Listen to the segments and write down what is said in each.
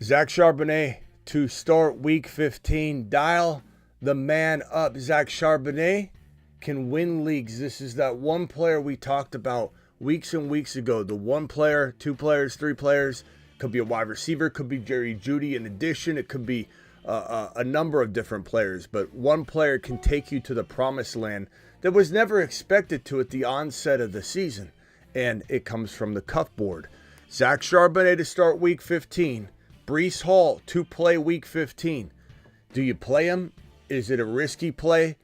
Zach Charbonnet to start week 15. Dial the man up. Zach Charbonnet can win leagues. This is that one player we talked about weeks and weeks ago. The one player, two players, three players. Could be a wide receiver. Could be Jerry Jeudy. In addition, it could be a number of different players. But one player can take you to the promised land that was never expected to at the onset of the season. And it comes from the cuff board. Zach Charbonnet to start week 15. Breece Hall to play week 15. Do you play him? Is it a risky play?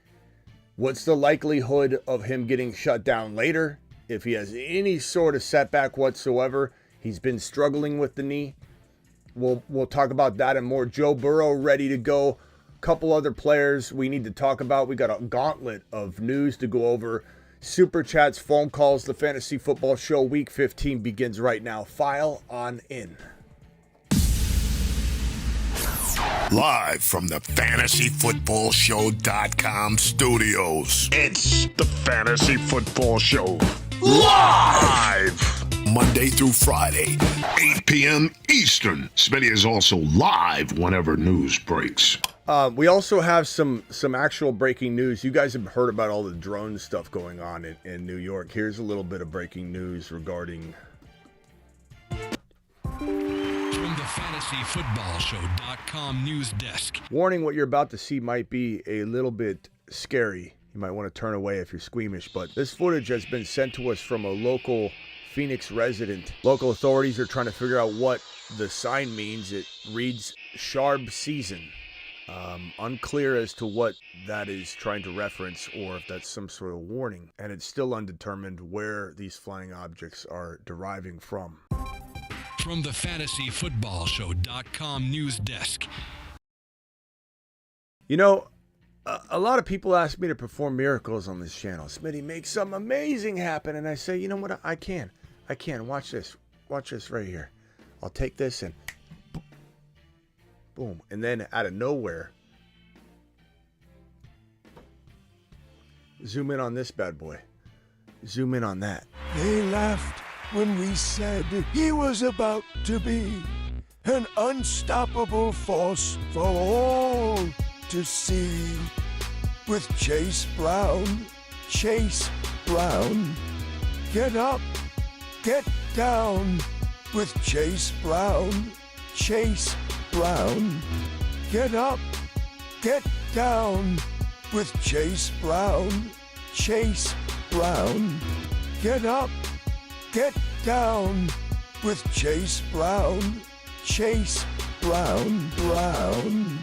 What's the likelihood of him getting shut down later? If he has any sort of setback whatsoever, he's been struggling with the knee. We'll talk about that and more. Joe Burrow ready to go. Couple other players we need to talk about. We got a gauntlet of news to go over. Super chats, phone calls. The Fantasy Football Show week 15 begins right now. File on in. Live from the FantasyFootballShow.com studios. It's the Fantasy Football Show. Live! Monday through Friday, 8 p.m. Eastern. Smitty is also live whenever news breaks. We also have some actual breaking news. You guys have heard about all the drone stuff going on in New York. Here's a little bit of breaking news regarding... From the FantasyFootballShow.com news desk. Warning, what you're about to see might be a little bit scary. You might want to turn away if you're squeamish, but this footage has been sent to us from a local Phoenix resident. Local authorities are trying to figure out what the sign means. It reads Sharb Season. Unclear as to what that is trying to reference or if that's some sort of warning. And it's still undetermined where these flying objects are deriving from. From the FantasyFootballShow.com news desk. You know, a lot of people ask me to perform miracles on this channel. Smitty, make something amazing happen. And I say, you know what? I can. Watch this. Watch this right here. I'll take this and boom. And then out of nowhere, zoom in on this bad boy. Zoom in on that. They laughed when we said he was about to be an unstoppable force for all to see. With Chase Brown, get up, get down. With Chase Brown, get up, get down. With Chase Brown, get up, get down. With Chase Brown, Brown.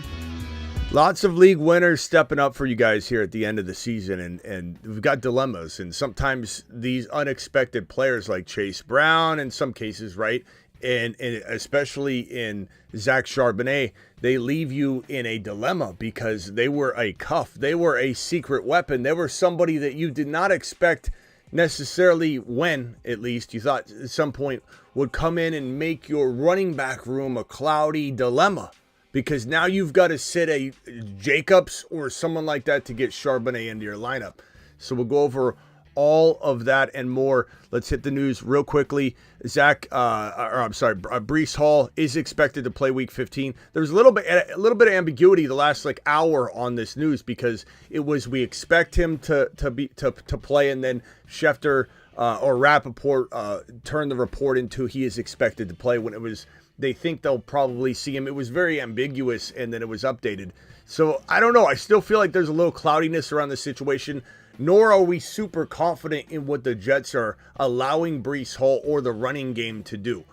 Lots of league winners stepping up for you guys here at the end of the season, and we've got dilemmas, and sometimes these unexpected players like Chase Brown, in some cases, right, and especially in Zach Charbonnet, they leave you in a dilemma because they were a cuff, they were a secret weapon, they were somebody that you did not expect necessarily when, at least, you thought at some point would come in and make your running back room a cloudy dilemma. Because now you've got to sit a Jacobs or someone like that to get Charbonnet into your lineup. So we'll go over all of that and more. Let's hit the news real quickly. Breece Hall is expected to play week 15. There's a little bit of ambiguity the last hour on this news because it was we expect him to play, and then Schefter or Rappaport turned the report into he is expected to play when it was. They think they'll probably see him. It was very ambiguous, and then it was updated. So, I don't know. I still feel like there's a little cloudiness around the situation, nor are we super confident in what the Jets are allowing Breece Hall or the running game to do.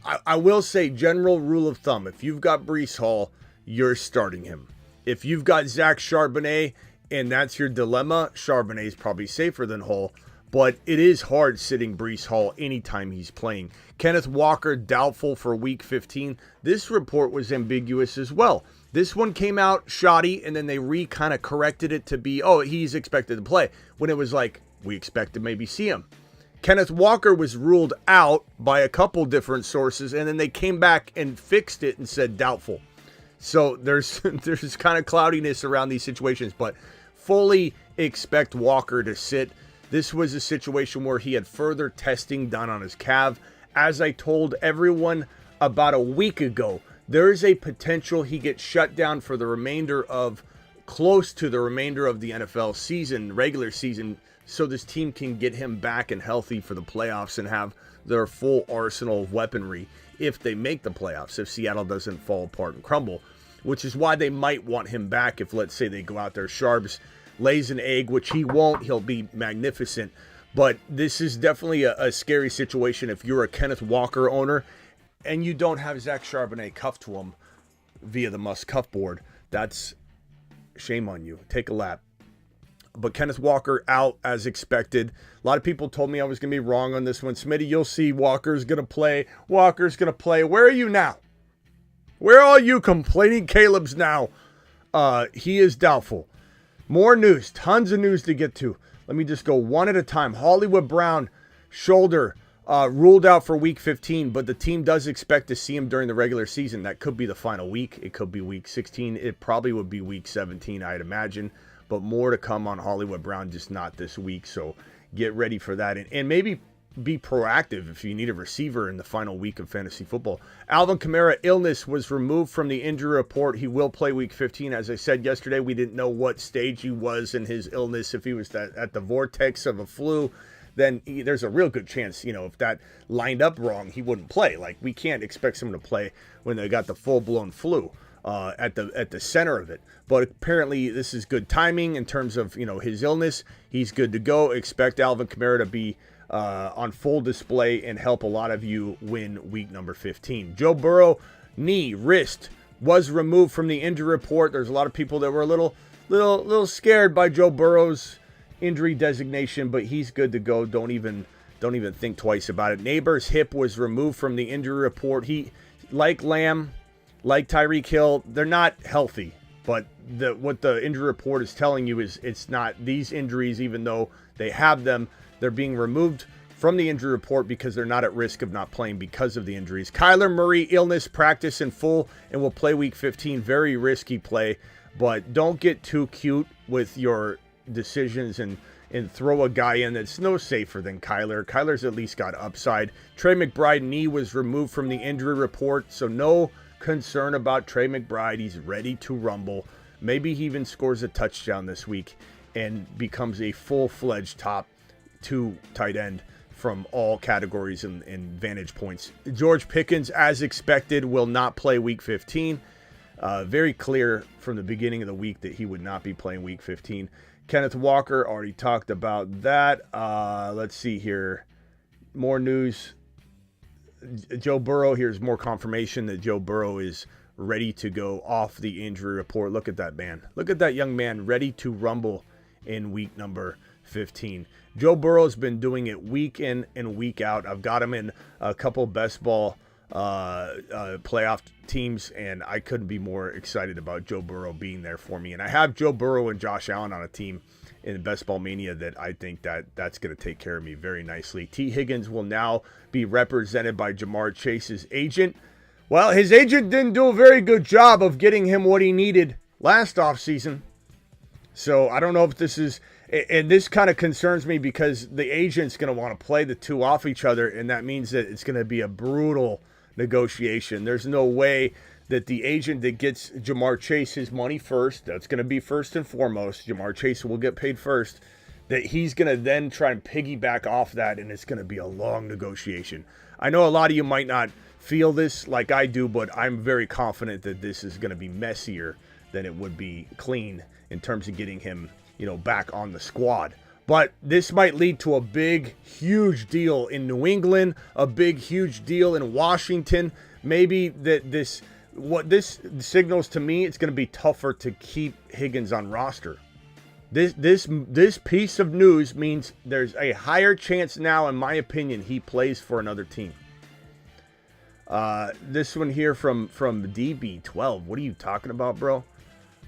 I will say, general rule of thumb, if you've got Breece Hall, you're starting him. If you've got Zach Charbonnet, and that's your dilemma, Charbonnet is probably safer than Hall. But it is hard sitting Breece Hall anytime he's playing. Kenneth Walker, doubtful for week 15. This report was ambiguous as well. This one came out shoddy, and then they kind of corrected it to be, oh, he's expected to play. When it was like, we expect to maybe see him. Kenneth Walker was ruled out by a couple different sources, and then they came back and fixed it and said doubtful. So there's kind of cloudiness around these situations, but fully expect Walker to sit. This was a situation where he had further testing done on his calf. As I told everyone about a week ago, there is a potential he gets shut down for the remainder of, close to the remainder of the NFL season, regular season, so this team can get him back and healthy for the playoffs and have their full arsenal of weaponry if they make the playoffs, if Seattle doesn't fall apart and crumble, which is why they might want him back if, let's say, they go out there. Sharps lays an egg, which he won't. He'll be magnificent. But this is definitely a scary situation if you're a Kenneth Walker owner and you don't have Zach Charbonnet cuffed to him via the must cuff board. That's shame on you. Take a lap. But Kenneth Walker out as expected. A lot of people told me I was going to be wrong on this one. Smitty, you'll see Walker's going to play. Walker's going to play. Where are you now? Where are you complaining Caleb's now? He is doubtful. More news. Tons of news to get to. Let me just go one at a time. Hollywood Brown, shoulder, ruled out for week 15, but the team does expect to see him during the regular season. That could be the final week. It could be week 16. It probably would be week 17, I'd imagine. But more to come on Hollywood Brown, just not this week. So get ready for that. And maybe be proactive if you need a receiver in the final week of fantasy football. Alvin Kamara illness was removed from the injury report. He will play week 15. As I said yesterday, we didn't know what stage he was in his illness. If he was at the vortex of a flu, then there's a real good chance, if that lined up wrong, he wouldn't play. Like, we can't expect someone to play when they got the full-blown flu at the center of it. But apparently this is good timing in terms of, his illness. He's good to go. Expect Alvin Kamara to be on full display and help a lot of you win week number 15. Joe Burrow, knee, wrist, was removed from the injury report. There's a lot of people that were a little scared by Joe Burrow's injury designation, but he's good to go. Don't even think twice about it. Neighbor's hip was removed from the injury report. He, like Lamb, like Tyreek Hill, they're not healthy. But what the injury report is telling you is it's not these injuries, even though they have them, they're being removed from the injury report because they're not at risk of not playing because of the injuries. Kyler Murray, illness, practice in full, and will play week 15. Very risky play, but don't get too cute with your decisions and throw a guy in that's no safer than Kyler. Kyler's at least got upside. Trey McBride, knee was removed from the injury report, so no concern about Trey McBride. He's ready to rumble. Maybe he even scores a touchdown this week and becomes a full-fledged top 2 tight end from all categories and vantage points. George Pickens, as expected, will not play week 15. Very clear from the beginning of the week that he would not be playing week 15. Kenneth Walker, already talked about that. Let's see here. More news. Joe Burrow, here's more confirmation that Joe Burrow is ready to go off the injury report. Look at that man. Look at that young man ready to rumble in week number 15. Joe Burrow's been doing it week in and week out. I've got him in a couple best ball playoff teams, and I couldn't be more excited about Joe Burrow being there for me. And I have Joe Burrow and Josh Allen on a team in Best Ball Mania that I think that's going to take care of me very nicely. T. Higgins will now be represented by Jamar Chase's agent. Well, his agent didn't do a very good job of getting him what he needed last offseason. So I don't know if this is, and this kind of concerns me because the agent's going to want to play the two off each other, and that means that it's going to be a brutal negotiation. There's no way that the agent that gets Jamar Chase his money first, that's going to be first and foremost, Jamar Chase will get paid first, that he's going to then try and piggyback off that, and it's going to be a long negotiation. I know a lot of you might not feel this like I do, but I'm very confident that this is going to be messier than it would be clean in terms of getting him, back on the squad. But this might lead to a big, huge deal in New England, a big, huge deal in Washington. Maybe what this signals to me, it's going to be tougher to keep Higgins on roster. This piece of news means there's a higher chance now, in my opinion, he plays for another team. This one here from DB12. What are you talking about, bro?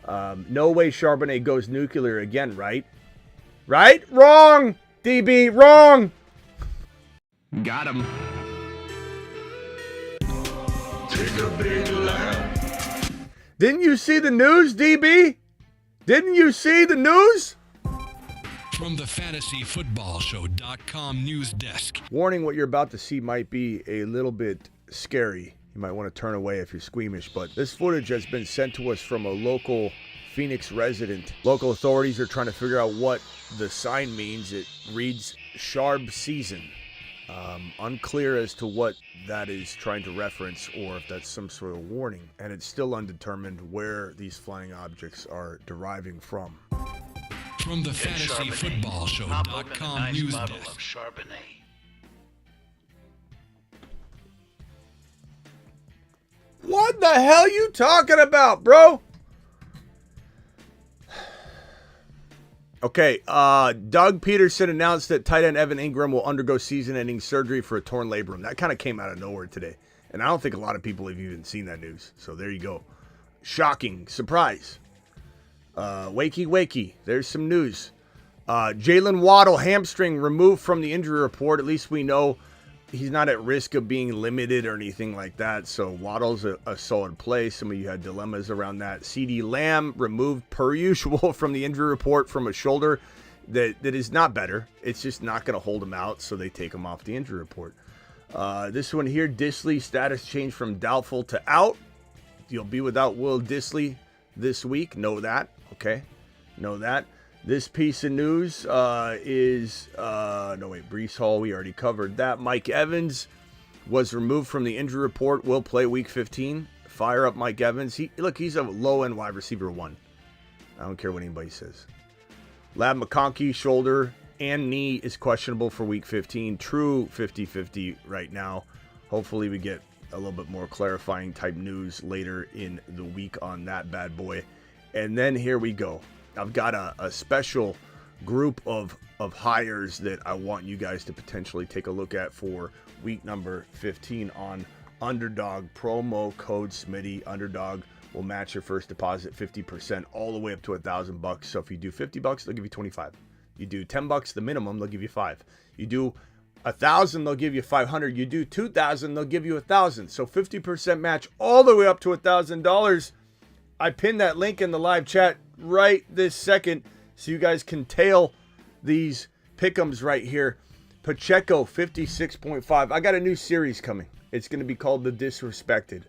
No way Charbonnet goes nuclear again, right? Right? Wrong! DB, wrong! Got him. Take a big laugh. Didn't you see the news, DB? Didn't you see the news? From the FantasyFootballShow.com news desk. Warning, what you're about to see might be a little bit scary You might want to turn away if you're squeamish, but this footage has been sent to us from a local Phoenix resident. Local authorities are trying to figure out what the sign means. It reads Sharb Season. Unclear as to what that is trying to reference or if that's some sort of warning. And it's still undetermined where these flying objects are deriving from. From the FantasyFootballShow.com news bottle desk. of Charbonnet. What the hell you talking about, bro? Okay, Doug Peterson announced that tight end Evan Ingram will undergo season-ending surgery for a torn labrum. That kind of came out of nowhere today. And I don't think a lot of people have even seen that news. So there you go. Shocking. Surprise. Wakey. There's some news. Jalen Waddle, hamstring removed from the injury report. At least we know he's not at risk of being limited or anything like that. So Waddle's a solid play. Some of you had dilemmas around that. CeeDee Lamb removed per usual from the injury report from a shoulder that is not better. It's just not going to hold him out, so they take him off the injury report. This one here, Dissly status changed from doubtful to out. You'll be without Will Dissly this week. Know that. Okay. Know that. This piece of news Breece Hall, we already covered that. Mike Evans was removed from the injury report, will play week 15. Fire up Mike Evans. He's a low-end wide receiver 1. I don't care what anybody says. Lab McConkey, shoulder and knee is questionable for week 15. True 50-50 right now. Hopefully we get a little bit more clarifying type news later in the week on that bad boy. And then here we go. I've got a special group of hires that I want you guys to potentially take a look at for week number 15 on Underdog. Promo code Smitty. Underdog will match your first deposit 50% all the way up to $1,000. So if you do $50, they'll give you 25. You do $10, the minimum, they'll give you 5. You do 1,000, they'll give you 500. You do 2,000, they'll give you 1,000. So 50% match all the way up to $1,000. I pinned that link in the live chat right this second so you guys can tail these pick'ems right here. Pacheco 56.5. I got a new series coming. It's going to be called The Disrespected.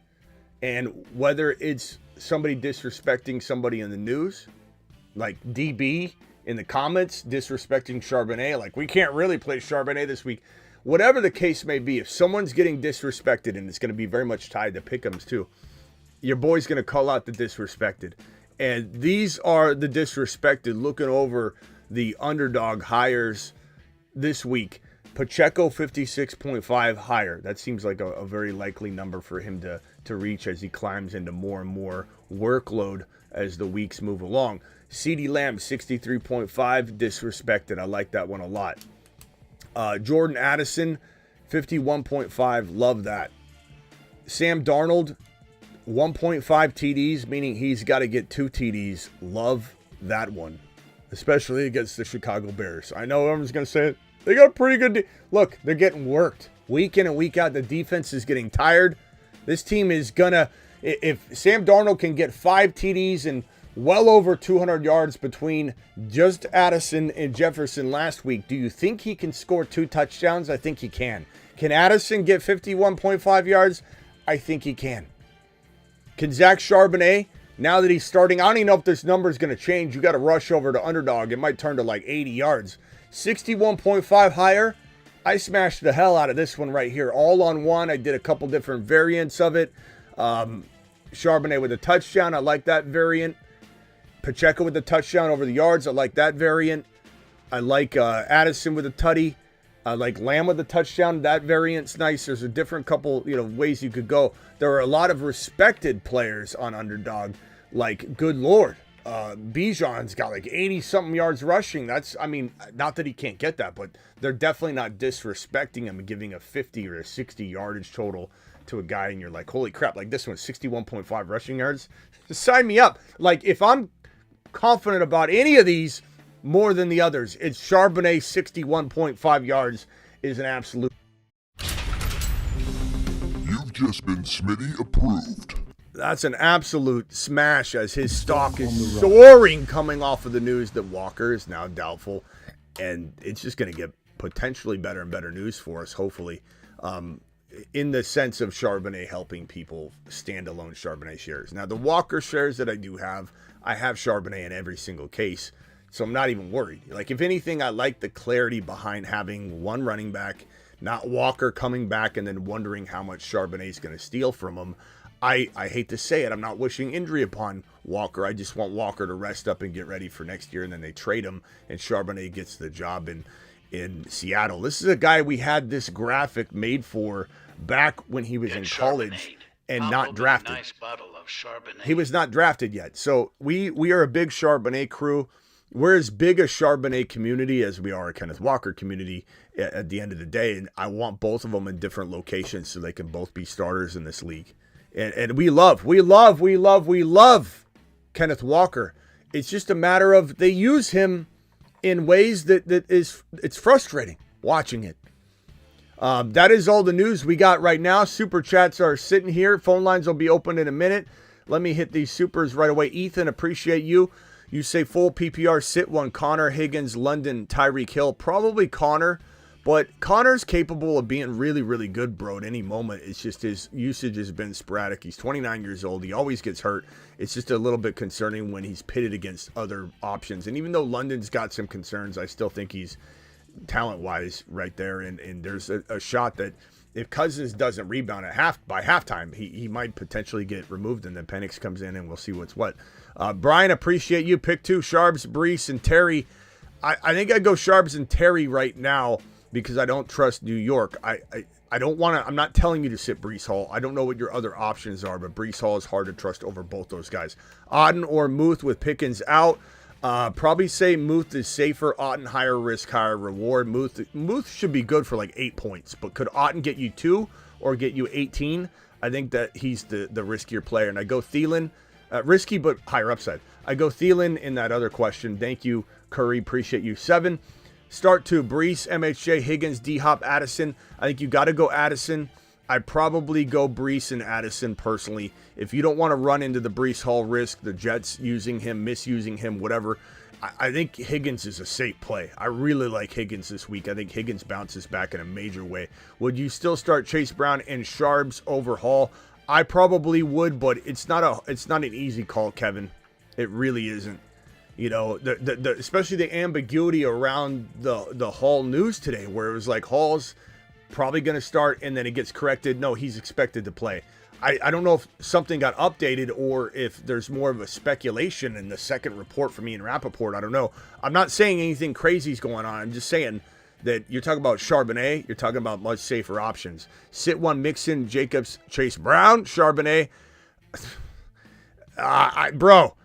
And whether it's somebody disrespecting somebody in the news, like DB in the comments disrespecting Charbonnet, like we can't really play Charbonnet this week. Whatever the case may be, if someone's getting disrespected, and it's going to be very much tied to pick'ems too, your boy's going to call out the disrespected. And these are the disrespected looking over the Underdog hires this week. Pacheco 56.5 higher. That seems like a very likely number for him to reach as he climbs into more and more workload as the weeks move along. CeeDee Lamb 63.5 disrespected. I like that one a lot. Jordan Addison 51.5. Love that. Sam Darnold 1.5 TDs, meaning he's got to get 2 TDs. Love that one, especially against the Chicago Bears. I know everyone's going to say it. They got a pretty good look, they're getting worked week in and week out. The defense is getting tired. This team is going to, if Sam Darnold can get 5 TDs and well over 200 yards between just Addison and Jefferson last week, do you think he can score 2 touchdowns? I think he can. Can Addison get 51.5 yards? I think he can. Can Zach Charbonnet, now that he's starting, I don't even know if this number is going to change. You got to rush over to Underdog. It might turn to like 80 yards. 61.5 higher. I smashed the hell out of this one right here. All on one. I did a couple different variants of it. Charbonnet with a touchdown. I like that variant. Pacheco with the touchdown over the yards. I like that variant. I like Addison with a tutty. I like Lamb with a touchdown. That variant's nice. There's a different couple, ways you could go. There are a lot of respected players on Underdog. Like, good Lord, Bijan's got like 80-something yards rushing. That's, not that he can't get that, but they're definitely not disrespecting him and giving a 50 or a 60 yardage total to a guy, and you're like, holy crap, like this one's 61.5 rushing yards. Sign me up. Like, if I'm confident about any of these more than the others, it's Charbonnet 61.5 yards is an absolute. You've just been Smitty approved. That's an absolute smash as his stock is soaring coming off of the news that Walker is now doubtful. And it's just going to get potentially better and better news for us, hopefully. in the sense of Charbonnet helping people standalone Charbonnet shares. Now, the Walker shares that I do have, I have Charbonnet in every single case, so I'm not even worried. Like, if anything, I like the clarity behind having one running back, not Walker coming back and then wondering how much Charbonnet is going to steal from him. I hate to say it, I'm not wishing injury upon Walker. I just want Walker to rest up and get ready for next year, and then they trade him, and Charbonnet gets the job in Seattle. This is a guy we had this graphic made for back when he was in college and not drafted. Nice bottle of Charbonnet. He was not drafted yet. So we are a big Charbonnet crew. We're as big a Charbonnet community as we are a Kenneth Walker community at the end of the day. And I want both of them in different locations so they can both be starters in this league. And we love Kenneth Walker. It's just a matter of they use him in ways it's frustrating watching it. That is all the news we got right now. Super chats are sitting here. Phone lines will be open in a minute. Let me hit these supers right away. Ethan, appreciate you. You say full PPR sit one. Connor, Higgins, London, Tyreek Hill. Probably Connor, but Connor's capable of being really, really good, bro, at any moment. It's just his usage has been sporadic. He's 29 years old. He always gets hurt. It's just a little bit concerning when he's pitted against other options. And even though London's got some concerns, I still think he's talent-wise right there. And there's a shot that if Cousins doesn't rebound by halftime, he might potentially get removed, and then Penix comes in, and we'll see what's what. Brian, appreciate you. Pick 2, Sharbs, Breece, and Terry. I think I'd go Sharbs and Terry right now because I don't trust New York. I don't want to. I'm not telling you to sit Breece Hall. I don't know what your other options are, but Breece Hall is hard to trust over both those guys. Auden or Muth with Pickens out. Probably say Muth is safer. Auden higher risk, higher reward. Muth should be good for like 8 points, but could Auden get you 2 or get you 18? I think that he's the riskier player. And I go Thielen, risky but higher upside. I go Thielen in that other question. Thank you, Curry. Appreciate you. 7. Start 2, Breece, MHJ, Higgins, D-Hop, Addison. I think you got to go Addison. I'd probably go Breece and Addison personally. If you don't want to run into the Breece Hall risk, the Jets using him, misusing him, whatever, I think Higgins is a safe play. I really like Higgins this week. I think Higgins bounces back in a major way. Would you still start Chase Brown and Sharbs over Hall? I probably would, but it's not an easy call, Kevin. It really isn't. You know, the especially the ambiguity around the Hall news today, where it was like Hall's probably going to start and then it gets corrected. No, he's expected to play. I don't know if something got updated or if there's more of a speculation in the second report from Ian Rappaport. I don't know. I'm not saying anything crazy is going on. I'm just saying that you're talking about Charbonnet. You're talking about much safer options. Sit 1, Mixon, Jacobs, Chase Brown, Charbonnet. Bro,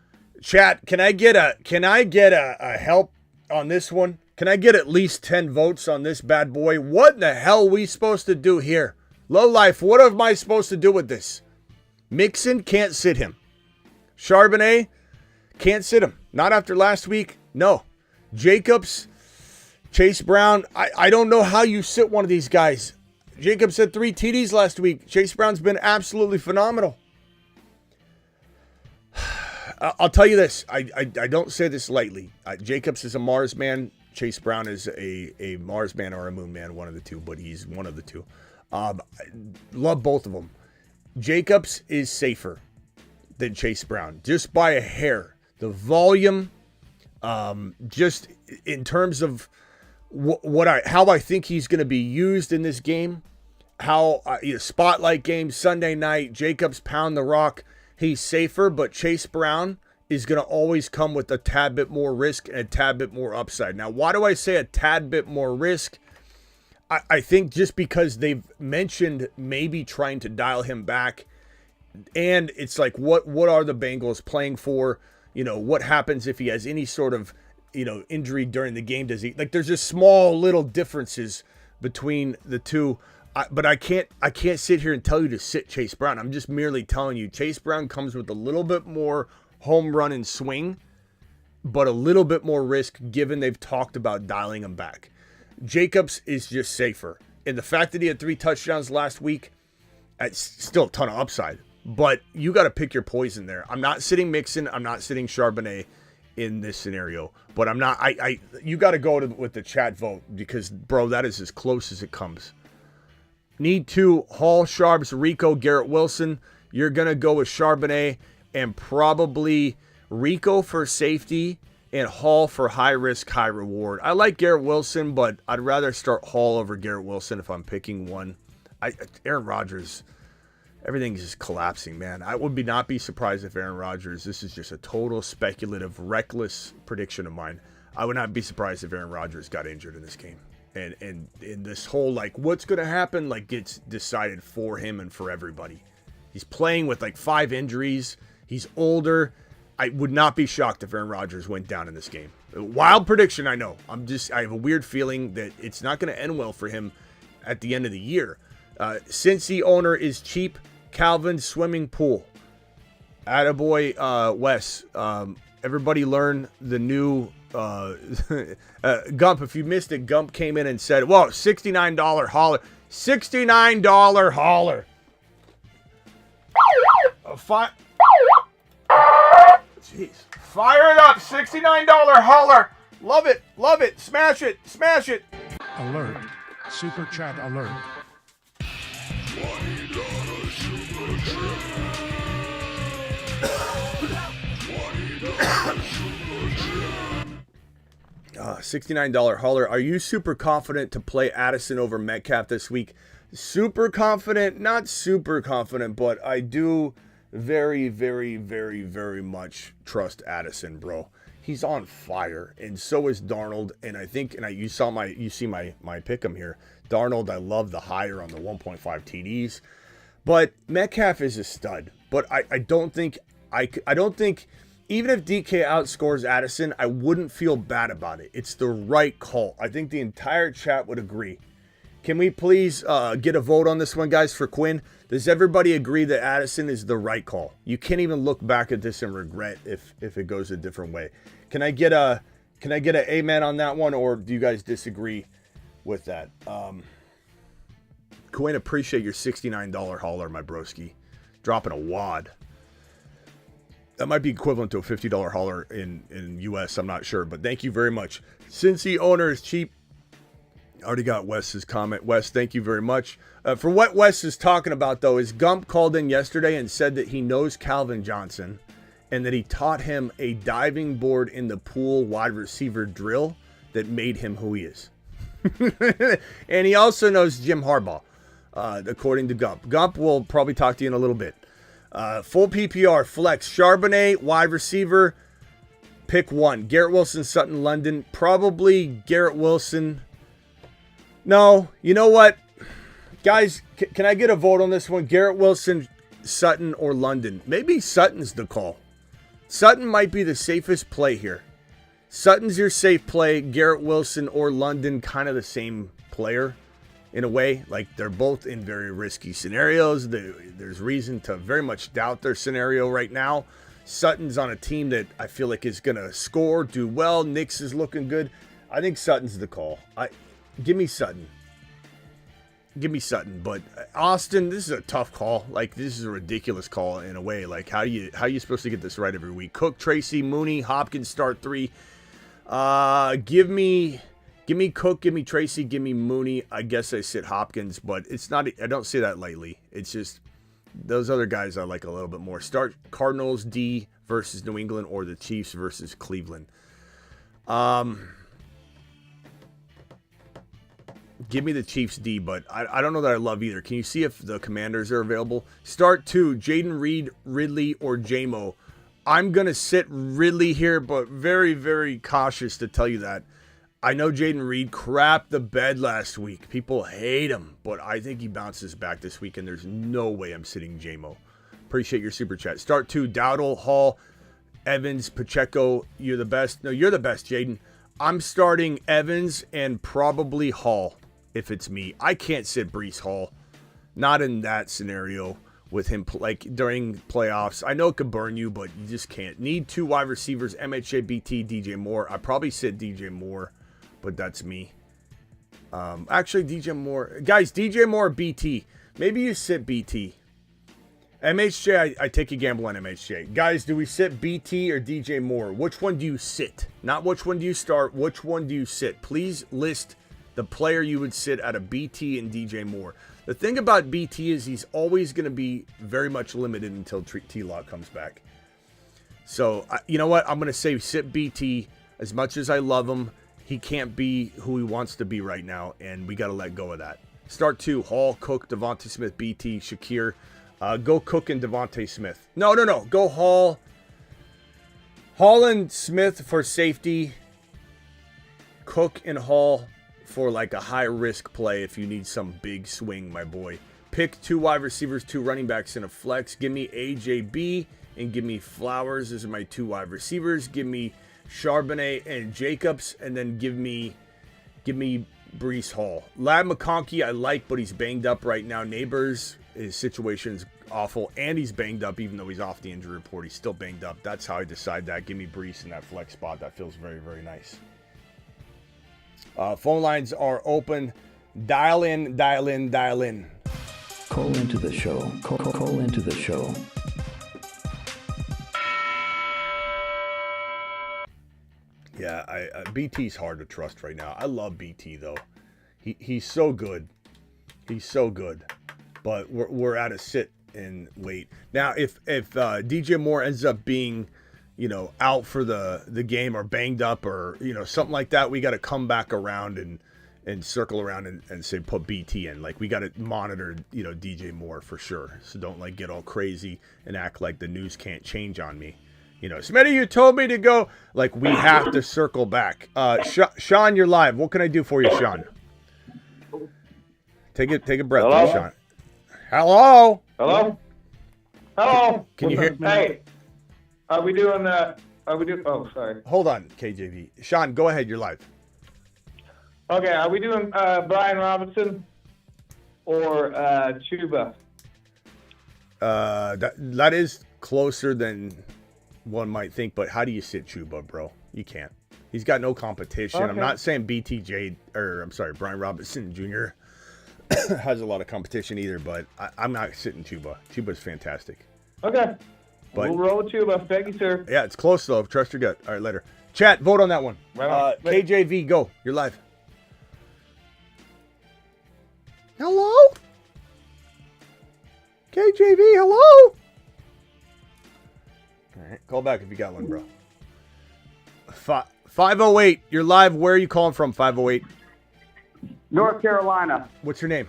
chat, can I get a help on this one? Can I get at least 10 votes on this bad boy? What in the hell are we supposed to do here? Low life, what am I supposed to do with this? Mixon, can't sit him. Charbonnet, can't sit him. Not after last week, no. Jacobs, Chase Brown, I don't know how you sit one of these guys. Jacobs had 3 TDs last week. Chase Brown's been absolutely phenomenal. I'll tell you this. I don't say this lightly. Jacobs is a Mars man. Chase Brown is a Mars man or a Moon man, one of the two, but he's one of the two. Love both of them. Jacobs is safer than Chase Brown, just by a hair. The volume, just in terms of how I think he's going to be used in this game, how spotlight game Sunday night, Jacobs pound the rock. He's safer, but Chase Brown is going to always come with a tad bit more risk and a tad bit more upside. Now, why do I say a tad bit more risk? I think just because they've mentioned maybe trying to dial him back, and it's like, what are the Bengals playing for? You know, what happens if he has any sort of, injury during the game? Does he, like, there's just small little differences between the two. But I can't sit here and tell you to sit Chase Brown. I'm just merely telling you Chase Brown comes with a little bit more home run and swing, but a little bit more risk given they've talked about dialing him back. Jacobs is just safer. And the fact that he had 3 touchdowns last week, it's still a ton of upside. But you got to pick your poison there. I'm not sitting Mixon. I'm not sitting Charbonnet in this scenario. But I'm not. You got to go with the chat vote because, bro, that is as close as it comes. Need 2, Hall, Sharps, Rico, Garrett Wilson. You're going to go with Charbonnet and probably Rico for safety and Hall for high risk, high reward. I like Garrett Wilson, but I'd rather start Hall over Garrett Wilson if I'm picking one. Aaron Rodgers, everything's just collapsing, man. I would not be surprised if Aaron Rodgers, this is just a total speculative, reckless prediction of mine. I would not be surprised if Aaron Rodgers got injured in this game. And this whole, like, what's going to happen, like, gets decided for him and for everybody. He's playing with, like, 5 injuries. He's older. I would not be shocked if Aaron Rodgers went down in this game. Wild prediction, I know. I have a weird feeling that it's not going to end well for him at the end of the year. Cincy owner is cheap. Calvin swimming pool. Attaboy, Wes. Everybody learn the new Gump. If you missed it, Gump came in and said, whoa, $69 hauler. $69 hauler. Jeez. Fire it up. $69 hauler. Love it. Love it. Smash it. Smash it. Alert. Super chat alert. $69 hauler. Are you super confident to play Addison over Metcalf this week? Super confident, not super confident, but I do very, very, very, very much trust Addison, bro. He's on fire, and so is Darnold. And I think, you see my pick'em here. Darnold, I love the higher on the 1.5 TDs, but Metcalf is a stud. But I don't think even if DK outscores Addison, I wouldn't feel bad about it. It's the right call. I think the entire chat would agree. Can we please get a vote on this one, guys, for Quinn? Does everybody agree that Addison is the right call? You can't even look back at this and regret if it goes a different way. Can I get a amen on that one, or do you guys disagree with that? Quinn, appreciate your $69 hauler, my broski. Dropping a wad. That might be equivalent to a $50 hauler in US. I'm not sure, but thank you very much. Cincy owner is cheap. Already got Wes's comment. Wes, thank you very much. For what Wes is talking about, though, is Gump called in yesterday and said that he knows Calvin Johnson and that he taught him a diving board in the pool wide receiver drill that made him who he is. And he also knows Jim Harbaugh, according to Gump. Gump will probably talk to you in a little bit. Full PPR, flex, Charbonnet, wide receiver, pick one. Garrett Wilson, Sutton, London. Probably Garrett Wilson. No, you know what? Guys, can I get a vote on this one? Garrett Wilson, Sutton, or London? Maybe Sutton's the call. Sutton might be the safest play here. Sutton's your safe play. Garrett Wilson or London, kind of the same player. In a way, like they're both in very risky scenarios. There's reason to very much doubt their scenario right now. Sutton's on a team that I feel like is going to score, do well. Knicks is looking good. I think Sutton's the call. Give me Sutton. Give me Sutton. But Austin, this is a tough call. Like, this is a ridiculous call in a way. Like, how you supposed to get this right every week? Cook, Tracy, Mooney, Hopkins start 3. Give me Cook, give me Tracy, give me Mooney. I guess I sit Hopkins, but it's not. I don't say that lightly. It's just those other guys I like a little bit more. Start Cardinals D versus New England or the Chiefs versus Cleveland. Give me the Chiefs D, but I don't know that I love either. Can you see if the Commanders are available? Start 2, Jaden Reed, Ridley, or JMO. I'm going to sit Ridley here, but very, very cautious to tell you that. I know Jaden Reed crapped the bed last week. People hate him, but I think he bounces back this week, and there's no way I'm sitting JMO. Appreciate your super chat. Start 2, Dowdle, Hall, Evans, Pacheco. You're the best. No, you're the best, Jaden. I'm starting Evans and probably Hall if it's me. I can't sit Breece Hall. Not in that scenario with him like during playoffs. I know it could burn you, but you just can't. Need 2 wide receivers, MHA, BT, DJ Moore. I probably sit DJ Moore, but that's me. Actually, DJ Moore. Guys, DJ Moore or BT. Maybe you sit BT. MHJ, I take a gamble on MHJ. Guys, do we sit BT or DJ Moore? Which one do you sit? Not which one do you start. Which one do you sit? Please list the player you would sit out of BT and DJ Moore. The thing about BT is he's always going to be very much limited until T-Law comes back. So, you know what? I'm going to say sit BT. As much as I love him, he can't be who he wants to be right now, and we got to let go of that. Start 2, Hall, Cook, Devontae Smith, BT, Shakir. Go Cook and Devontae Smith. No. Go Hall. Hall and Smith for safety. Cook and Hall for like a high-risk play if you need some big swing, my boy. Pick 2 wide receivers, 2 running backs, in a flex. Give me AJB and give me Flowers. Those are my 2 wide receivers. Give me Charbonnet and Jacobs, and then give me Breece Hall. Lad McConkey I like, but he's banged up right now. Neighbors, his situation's awful, and he's banged up even though he's off the injury report. He's still banged up. That's how I decide that. Give me Breece in that flex spot. That feels very, very nice. Phone lines are open. Dial in. Call into the show. Call into the show. Yeah, BT's hard to trust right now. I love BT though. He's so good. He's so good. But we're at a sit and wait. Now, if DJ Moore ends up being, out for the game or banged up or, something like that, we got to come back around and circle around and say put BT in. Like, we got to monitor, DJ Moore for sure. So don't get all crazy and act like the news can't change on me. Smitty, you told me to go. Like, we have to circle back. Sean, you're live. What can I do for you, Sean? Take a breath, Hello? there, Sean. Hello? Hello? Can you hear? Hey, are we doing oh, sorry. Hold on, KJV. Sean, go ahead. You're live. Okay, are we doing Brian Robinson or Chuba? That is closer than one might think, but how do you sit Chuba, bro? You can't. He's got no competition. Okay. I'm not saying Brian Robinson Jr. has a lot of competition either, but I'm not sitting Chuba. Chuba's fantastic. Okay. But, we'll roll with Chuba. Thank you, sir. Yeah, it's close though. Trust your gut. All right, later. Chat, vote on that one. Right on. KJV, go. You're live. Hello? KJV, hello? All right, call back if you got one, bro. 508, you're live. Where are you calling from, 508? North Carolina. What's your name?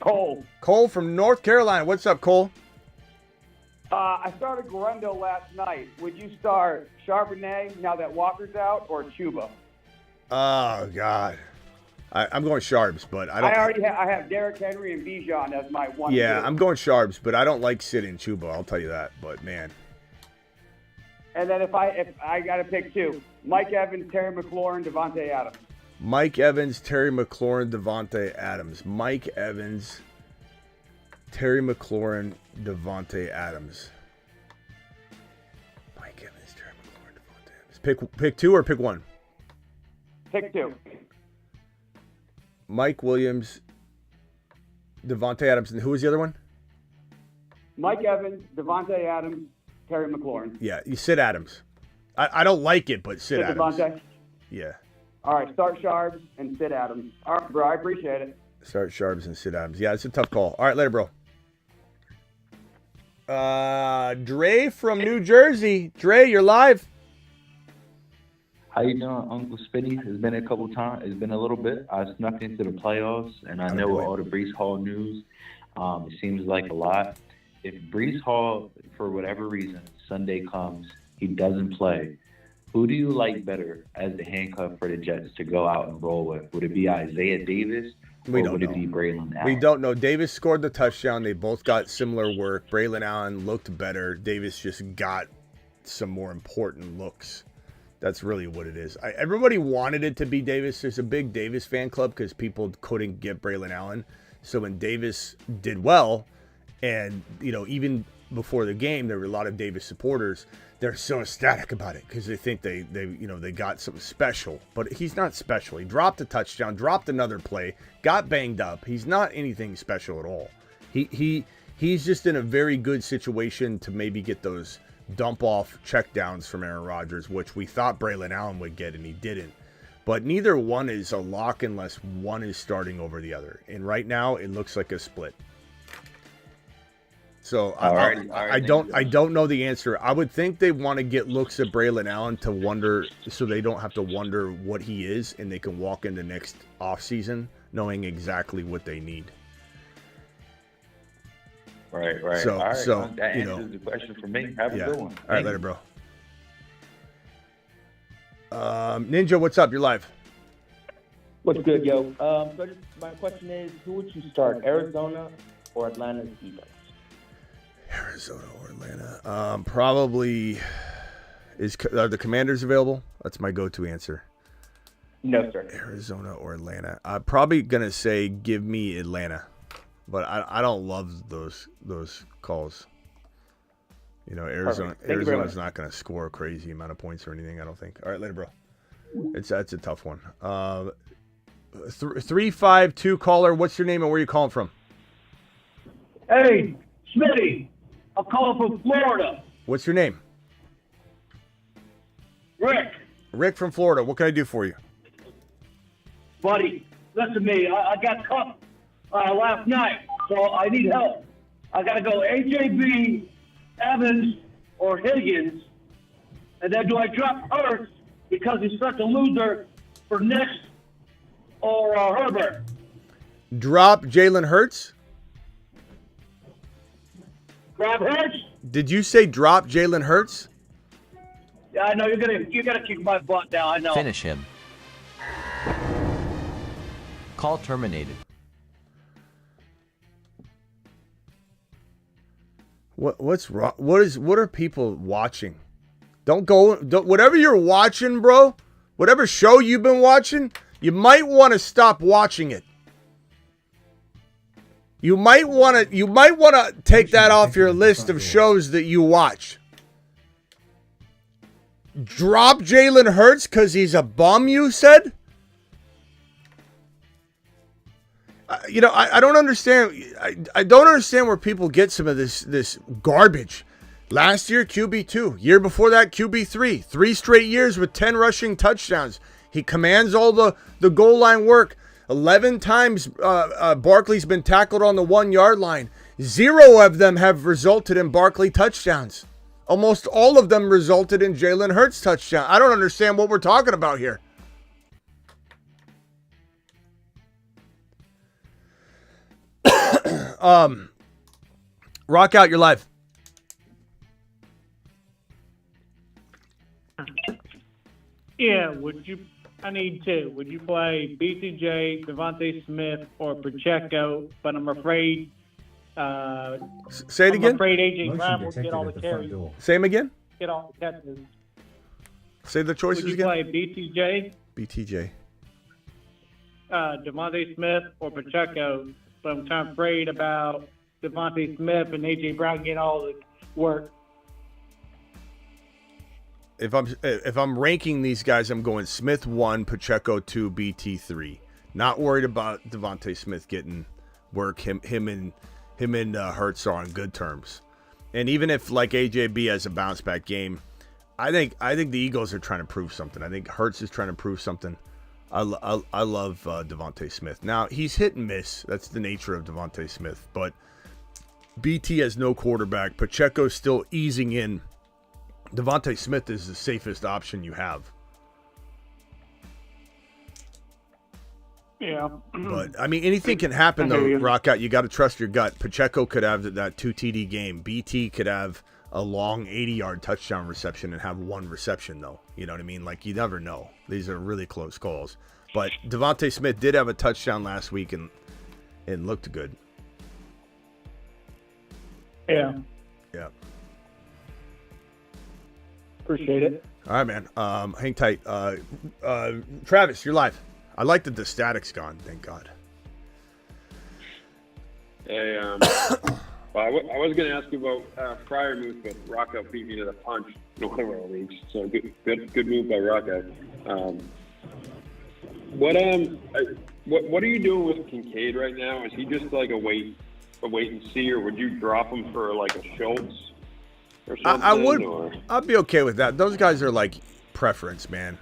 Cole. Cole from North Carolina. What's up, Cole? I started Guarendo last night. Would you start Charbonnet now that Walker's out, or Chuba? Oh, God. I'm going Sharps, but I don't. I have Derrick Henry and Bijan as my one. Yeah, I'm going Sharps, but I don't like sitting Chuba. I'll tell you that. But man. And then if I got to pick 2, Mike Evans, Terry McLaurin, Devontae Adams. Mike Evans, Terry McLaurin, Devontae Adams. Mike Evans, Terry McLaurin, Devontae Adams. Mike Evans, Terry McLaurin, Devontae Adams. Pick 2 or pick 1? Pick 2. Mike Williams, Devontae Adams, and who was the other one? Mike Evans, Devontae Adams, Terry McLaurin. Yeah, you sit Adams. I don't like it, but sit Adams. Devontae? Yeah. All right, start Sharps and sit Adams. All right, bro, I appreciate it. Start Sharps and sit Adams. Yeah, it's a tough call. All right, later, bro. Dre from New Jersey. Dre, you're live. How you doing, Uncle Smitty? It's been a couple times. It's been a little bit. I snuck into the playoffs, and I know with all the Breece Hall news, it seems like a lot. If Breece Hall, for whatever reason, Sunday comes, he doesn't play, who do you like better as the handcuff for the Jets to go out and roll with? Would it be Isaiah Davis, or would it be Braylon Allen? We don't know. Davis scored the touchdown. They both got similar work. Braylon Allen looked better. Davis just got some more important looks. That's really what it is. Everybody wanted it to be Davis. There's a big Davis fan club because people couldn't get Braylon Allen. So when Davis did well, and even before the game, there were a lot of Davis supporters. They're so ecstatic about it because they think they got something special. But he's not special. He dropped a touchdown, dropped another play, got banged up. He's not anything special at all. He's just in a very good situation to maybe get those dump off checkdowns from Aaron Rodgers, which we thought Braylon Allen would get, and he didn't. But neither one is a lock unless one is starting over the other. And right now, it looks like a split. So I don't know the answer. I would think they want to get looks at Braylon Allen to wonder, so they don't have to wonder what he is, and they can walk into next offseason knowing exactly what they need. Right. So, All right. so that you answers know, the question for me. Have a good one. All right, later, bro. Ninja, what's up? You're live. What's good, yo? My question is, who would you start, Arizona or Atlanta's defense? Arizona or Atlanta? Probably. Are the Commanders available? That's my go-to answer. No, sir. Arizona or Atlanta? I'm probably gonna say give me Atlanta, but I don't love those calls. You know, Arizona's not gonna score a crazy amount of points or anything. I don't think. All right, later, bro. That's a tough one. 352 caller. What's your name and where you calling from? Hey, Smitty. I'm calling from Florida. What's your name? Rick. Rick from Florida. What can I do for you? Buddy, listen to me. I got cut last night, so I need help. I got to go AJB, Evans, or Higgins. And then do I drop Hurts because he's such a loser for next or Herbert? Drop Jalen Hurts? Grab Hurts? Did you say drop Jalen Hurts? Yeah, I know you're gonna kick my butt now. I know. Finish him. Call terminated. What's wrong? What are people watching? Don't whatever you're watching, bro. Whatever show you've been watching, you might want to stop watching it. You might want to take that off your list of shows that you watch. Drop Jalen Hurts because he's a bum, you said? I don't understand. I don't understand where people get some of this garbage. Last year, QB2. Year before that, QB3. 3 straight years with 10 rushing touchdowns. He commands all the goal line work. 11 times Barkley's been tackled on the 1 yard line. 0 of them have resulted in Barkley touchdowns. Almost all of them resulted in Jalen Hurts touchdown. I don't understand what we're talking about here. Rock out, you're live. Yeah, I need two. Would you play BCJ, Devontae Smith, or Pacheco? But I'm afraid. Say it again. I'm afraid AJ Brown will get all the carries. Say him again. Get all the catches. Say the choices again. Would you play BTJ, Devontae Smith, or Pacheco? But I'm kind of afraid about Devontae Smith and AJ Brown getting all the work. If I'm ranking these guys, I'm going Smith 1, Pacheco 2, BT 3. Not worried about Devontae Smith getting work. Him and Hurts are on good terms. And even if like AJB has a bounce back game, I think the Eagles are trying to prove something. I think Hurts is trying to prove something. I love Devontae Smith. Now he's hit and miss. That's the nature of Devontae Smith. But BT has no quarterback. Pacheco's still easing in. Devontae Smith is the safest option you have. Yeah. But, I mean, anything can happen, though, Rock Out. You got to trust your gut. Pacheco could have that 2 TD game. BT could have a long 80-yard touchdown reception and have 1 reception, though. You know what I mean? Like, you never know. These are really close calls. But Devontae Smith did have a touchdown last week and looked good. Yeah. Yeah. Appreciate it. All right, man. Hang tight. Travis, you're live. I like that the static's gone. Thank God. Hey, well, I was going to ask you about prior moves, but Rocco beat me to the punch in one of our leagues. So good move by Rocco. What are you doing with Kincaid right now? Is he just like a wait and see, or would you drop him for like a Schultz? I would. I'd be okay with that. Those guys are like preference, man.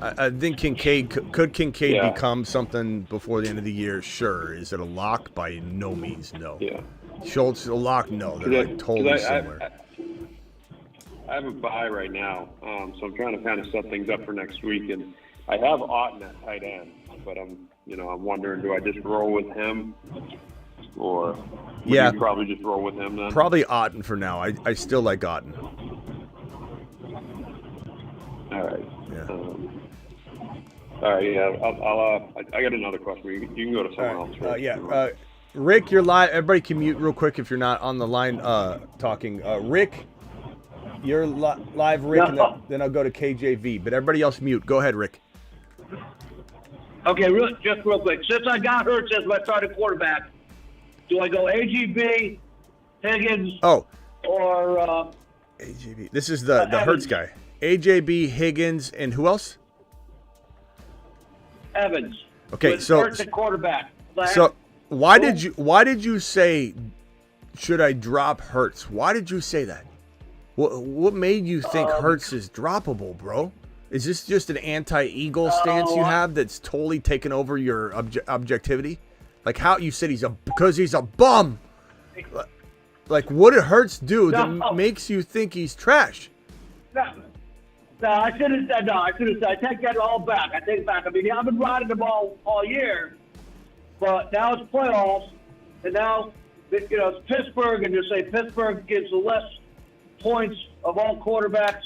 I think Kincaid could Kincaid Yeah. become something before the end of the year? Sure. Is it a lock? By no means, no. Yeah. Schultz a lock? No. They're like totally similar. I have a bye right now, so I'm trying to kind of set things up for next week, and I have Otten at tight end, but I'm wondering, do I just roll with him, or would you probably just roll with him then? Probably Otten for now. I still like Otten. All right. Yeah. All right. Yeah. I got another question. You can go to someone else. First. Rick, you're live. Everybody can mute real quick if you're not on the line talking. Rick, you're live, Rick, and then I'll go to KJV. But everybody else mute. Go ahead, Rick. Okay, just real quick. Since I got Hurts as my starting quarterback, do I go AGB, Higgins, or AGB? This is the Hurts guy. AJB, Higgins, and who else? Evans. Okay, so Hurts at quarterback. So why did you say should I drop Hurts? Why did you say that? What made you think Hurts is droppable, bro? Is this just an anti-Eagle stance you have that's totally taken over your objectivity? Like how you said because he's a bum. Like what did Hurts do that makes you think he's trash? No, I should have said no. I should have said I take that all back. I take it back. I mean, I've been riding the ball all year, but now it's playoffs, and now it's Pittsburgh, and you say Pittsburgh gives the less points of all quarterbacks.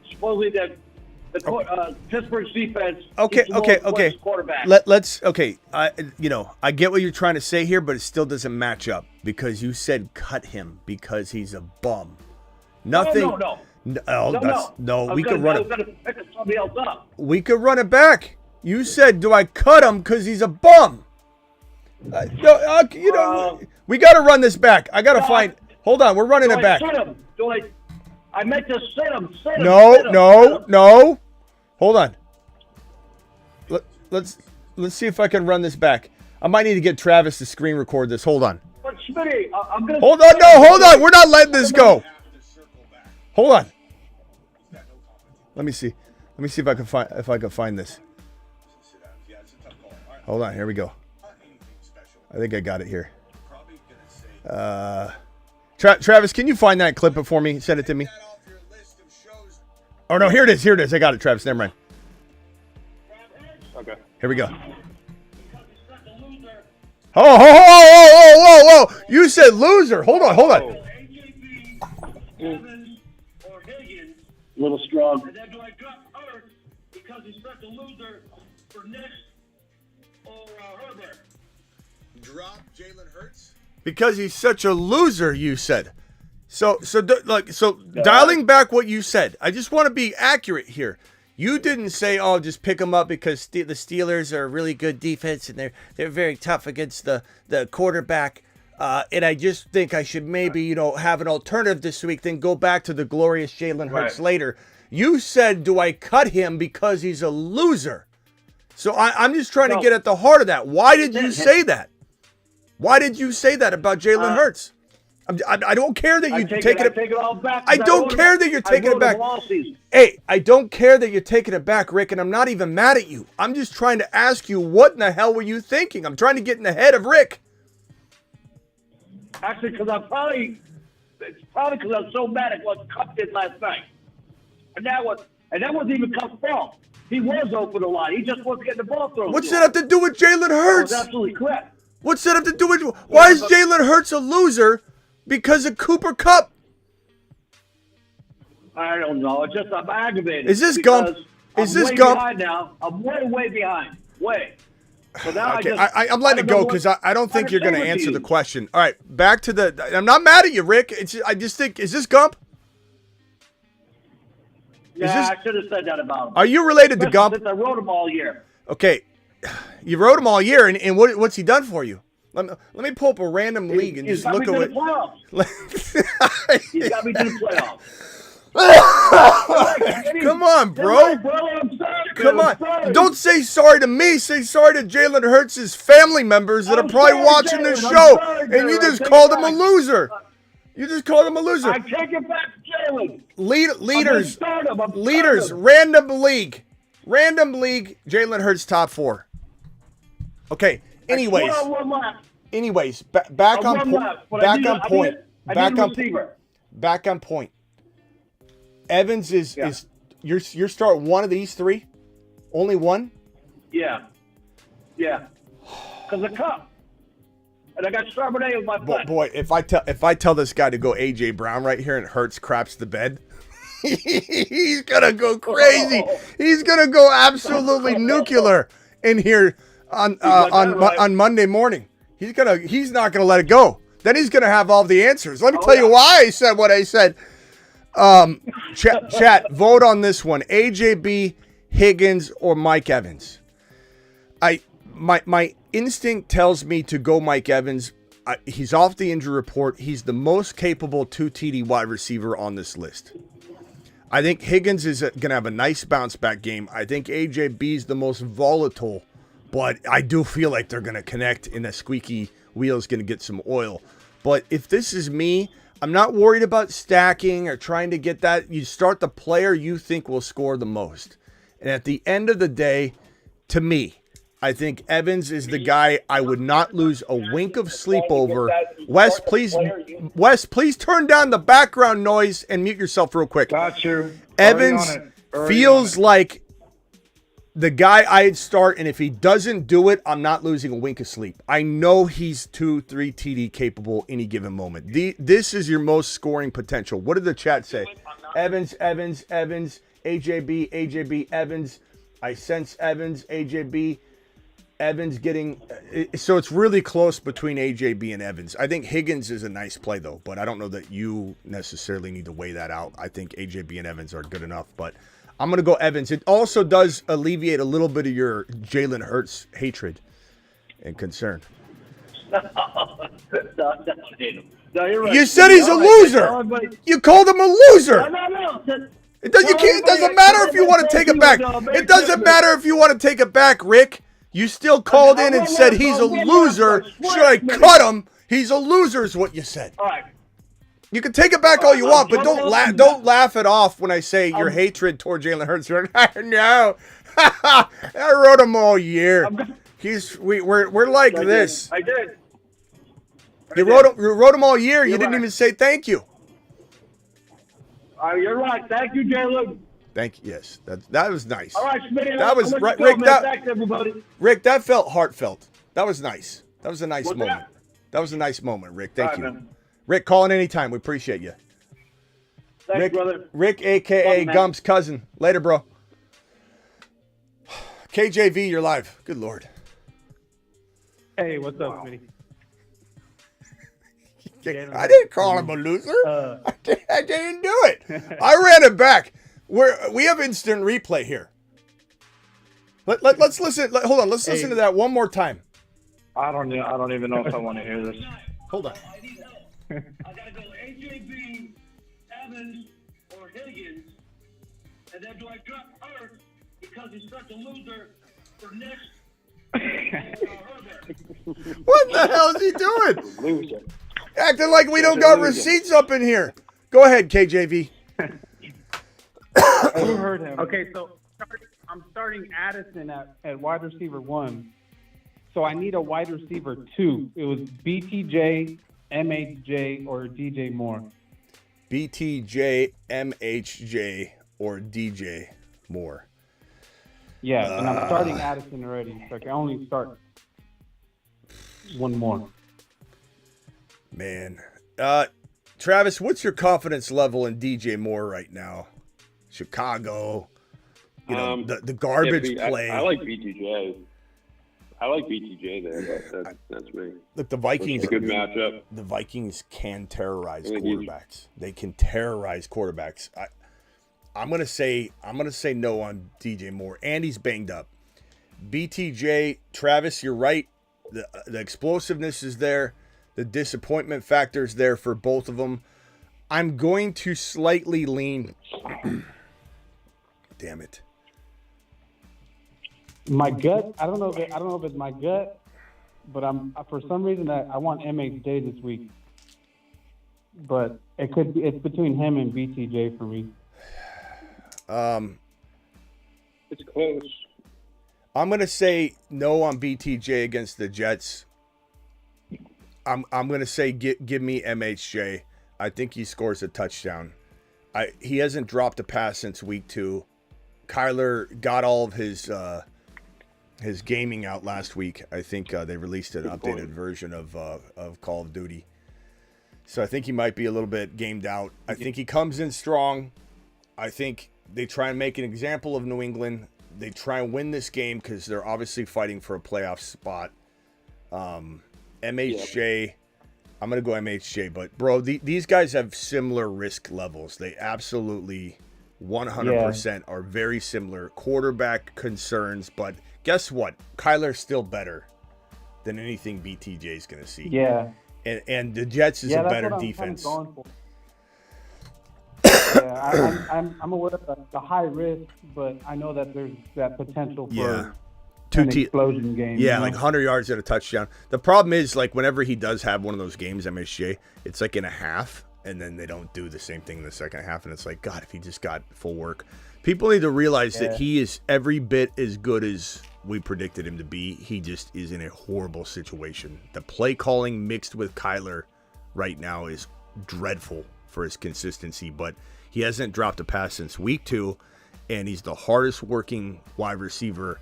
Supposedly the Pittsburgh's defense. Okay. Quarterback. Let's. Okay. I get what you're trying to say here, but it still doesn't match up because you said cut him because he's a bum. Nothing. No. We could run it. Somebody else up. We could run it back. You said, "Do I cut him because he's a bum?" We got to run this back. I got to find. Hold on, we're running it back. I meant to sit him. No. Hold on. Let's see if I can run this back. I might need to get Travis to screen record this. Hold on. But Smitty, I'm gonna. Hold on. No, hold on. We're not letting this go. Hold on. Let me see if I can find this. Hold on. Here we go. I think I got it here. Travis, can you find that, clip it for me? Send it to me. Oh no, here it is. I got it, Travis. Never mind. Okay. Here we go. Whoa! You said loser. Hold on. A little strong. And then do I drop Hurts because he's such a loser for next or Herbert? Drop Jalen Hurts because he's such a loser. You said. So dialing back what you said. I just want to be accurate here. You didn't say, "Oh, just pick him up because the Steelers are a really good defense and they're very tough against the quarterback." And I just think I should maybe, have an alternative this week, then go back to the glorious Jalen Hurts later. You said, do I cut him because he's a loser? So I'm just trying to get at the heart of that. Why did you say that? Why did you say that about Jalen Hurts? I don't care that you take it. Take it all back. I don't care that you're taking it back. Hey, I don't care that you're taking it back, Rick, and I'm not even mad at you. I'm just trying to ask you, what in the hell were you thinking? I'm trying to get in the head of Rick. Actually, because it's probably because I'm so mad at what Cup did last night, and that wasn't even Cup's fault. He was open a lot. He just wasn't getting the ball thrown. What's that have to do with Jalen Hurts? That's absolutely correct. What's that have to do with? Why is Jalen Hurts a loser because of Cooper Kupp? I don't know. It's just I'm aggravated. Is this Gump? Is this Gump? Behind now. I'm way behind. Way. So now okay, I'm letting it go because I don't think you're going to answer the question. All right, back to the. I'm not mad at you, Rick. I just think, is this Gump? Yeah, I should have said that about him. Are you related to Gump? Since I wrote him all year. Okay, you wrote him all year, and what's he done for you? Let me pull up a random league and just look at what. He's got me to the playoffs. Come on, bro. Come on. Don't say sorry to me. Say sorry to Jalen Hurts' family members that are probably watching this show, and you just called him a loser. You just called him a loser. I take it back to Jalen. Leaders. I'm gonna start him. Leaders. Random league. Jalen Hurts top 4. Okay. Anyways. Back on point. Evans is your start one of these 3? Only one? Yeah. Because of Cup. And I got Charbonnet with my butt. Boy, if I tell this guy to go AJ Brown right here and Hurts craps the bed, he's gonna go crazy. He's gonna go absolutely nuclear in here on Monday morning. He's not gonna let it go. Then he's gonna have all the answers. Let me tell you why I said what I said. Chat, vote on this one: AJB, Higgins, or Mike Evans. My instinct tells me to go Mike Evans. He's off the injury report. He's the most capable 2 TD wide receiver on this list. I think Higgins is going to have a nice bounce back game. I think AJB is the most volatile, but I do feel like they're going to connect and the squeaky wheel is going to get some oil. But if this is me, I'm not worried about stacking or trying to get that. You start the player you think will score the most. And at the end of the day, to me, I think Evans is the guy I would not lose a wink of sleep over. Wes, please turn down the background noise and mute yourself real quick. Got you. Evans feels like the guy I'd start, and if he doesn't do it, I'm not losing a wink of sleep. I know he's 2-3 TD capable any given moment. This is your most scoring potential. What did the chat say? Evans, AJB, Evans. I sense Evans, AJB. Evans getting so it's really close between AJB and Evans. I think Higgins is a nice play though, but I don't know that you necessarily need to weigh that out. I think AJB and Evans are good enough, but I'm going to go Evans. It also does alleviate a little bit of your Jalen Hurts hatred and concern. No, you're right. You said he's a loser. You called him a loser. No. It doesn't matter if you want to take it back. It doesn't matter if you want to take it back, Rick. You still called in and said he's a loser. Should I cut him? He's a loser is what you said. All right. You can take it back all you want, but don't laugh it off when I say your hatred toward Jalen Hurts. No, I wrote him all year. We're like this. I did. You wrote him all year. You didn't even say thank you. You're right. Thank you, Jalen. Thank you. Yes, that was nice. All right, Smitty. That was right, Rick. Thanks, everybody. Rick, that felt heartfelt. That was nice. That was a nice moment. That was a nice moment, Rick. Thank you. Man. Rick, call in anytime. We appreciate you. Thanks, Rick, brother. Rick, a.k.a. Gump's cousin. Later, bro. KJV, you're live. Good Lord. Hey, what's up, Smitty? I didn't call him a loser. I didn't do it. I ran it back. We have instant replay here. Let's listen. Hold on. Let's listen to that one more time. I don't even know if I want to hear this. Hold on. I gotta go AJB, Evans, or Higgins, and then do I drop Hurts because he's such a loser for next? What the hell is he doing? Loser. Acting like we don't got receipts up in here. Go ahead, KJV. You heard him. Okay, so I'm starting Addison at wide receiver 1. So I need a wide receiver 2. It was BTJ, MHJ, or DJ Moore. BTJ, MHJ, or DJ Moore. Yeah, and I'm starting Addison already. So I can only start one more. Man. Travis, what's your confidence level in DJ Moore right now? Chicago, the garbage play. I like BTJ. I like BTJ there, but that's me. Look, the Vikings. Good matchup. The Vikings can terrorize quarterbacks. They can terrorize quarterbacks. I'm gonna say no on DJ Moore, and he's banged up. BTJ, Travis, you're right. The explosiveness is there. The disappointment factor is there for both of them. I'm going to slightly lean. Damn it. My gut, I don't know if it's my gut, but I'm for some reason I want MHJ this week. but it's between him and BTJ for me. It's close. I'm gonna say no on BTJ against the Jets. I'm gonna say give me MHJ. I think he scores a touchdown. He hasn't dropped a pass since week 2. Kyler got all of his gaming out last week. I think they released an updated version of Call of Duty. So I think he might be a little bit gamed out. I think he comes in strong. I think they try and make an example of New England. They try and win this game because they're obviously fighting for a playoff spot. MHJ, I'm going to go MHJ. But, bro, these guys have similar risk levels. They absolutely 100% are very similar. Quarterback concerns. But guess what? Kyler's still better than anything BTJ is going to see. Yeah. And the Jets is a better defense. Yeah, I'm aware of the high risk, but I know that there's that potential for an explosion game. Yeah, like 100 yards and a touchdown. The problem is, like, whenever he does have one of those games, MSJ, it's like in a half, and then they don't do the same thing in the second half, and it's like, God, if he just got full work. People need to realize that he is every bit as good as we predicted him to be. He just is in a horrible situation. The play calling mixed with Kyler right now is dreadful for his consistency, but he hasn't dropped a pass since week 2, and he's the hardest working wide receiver,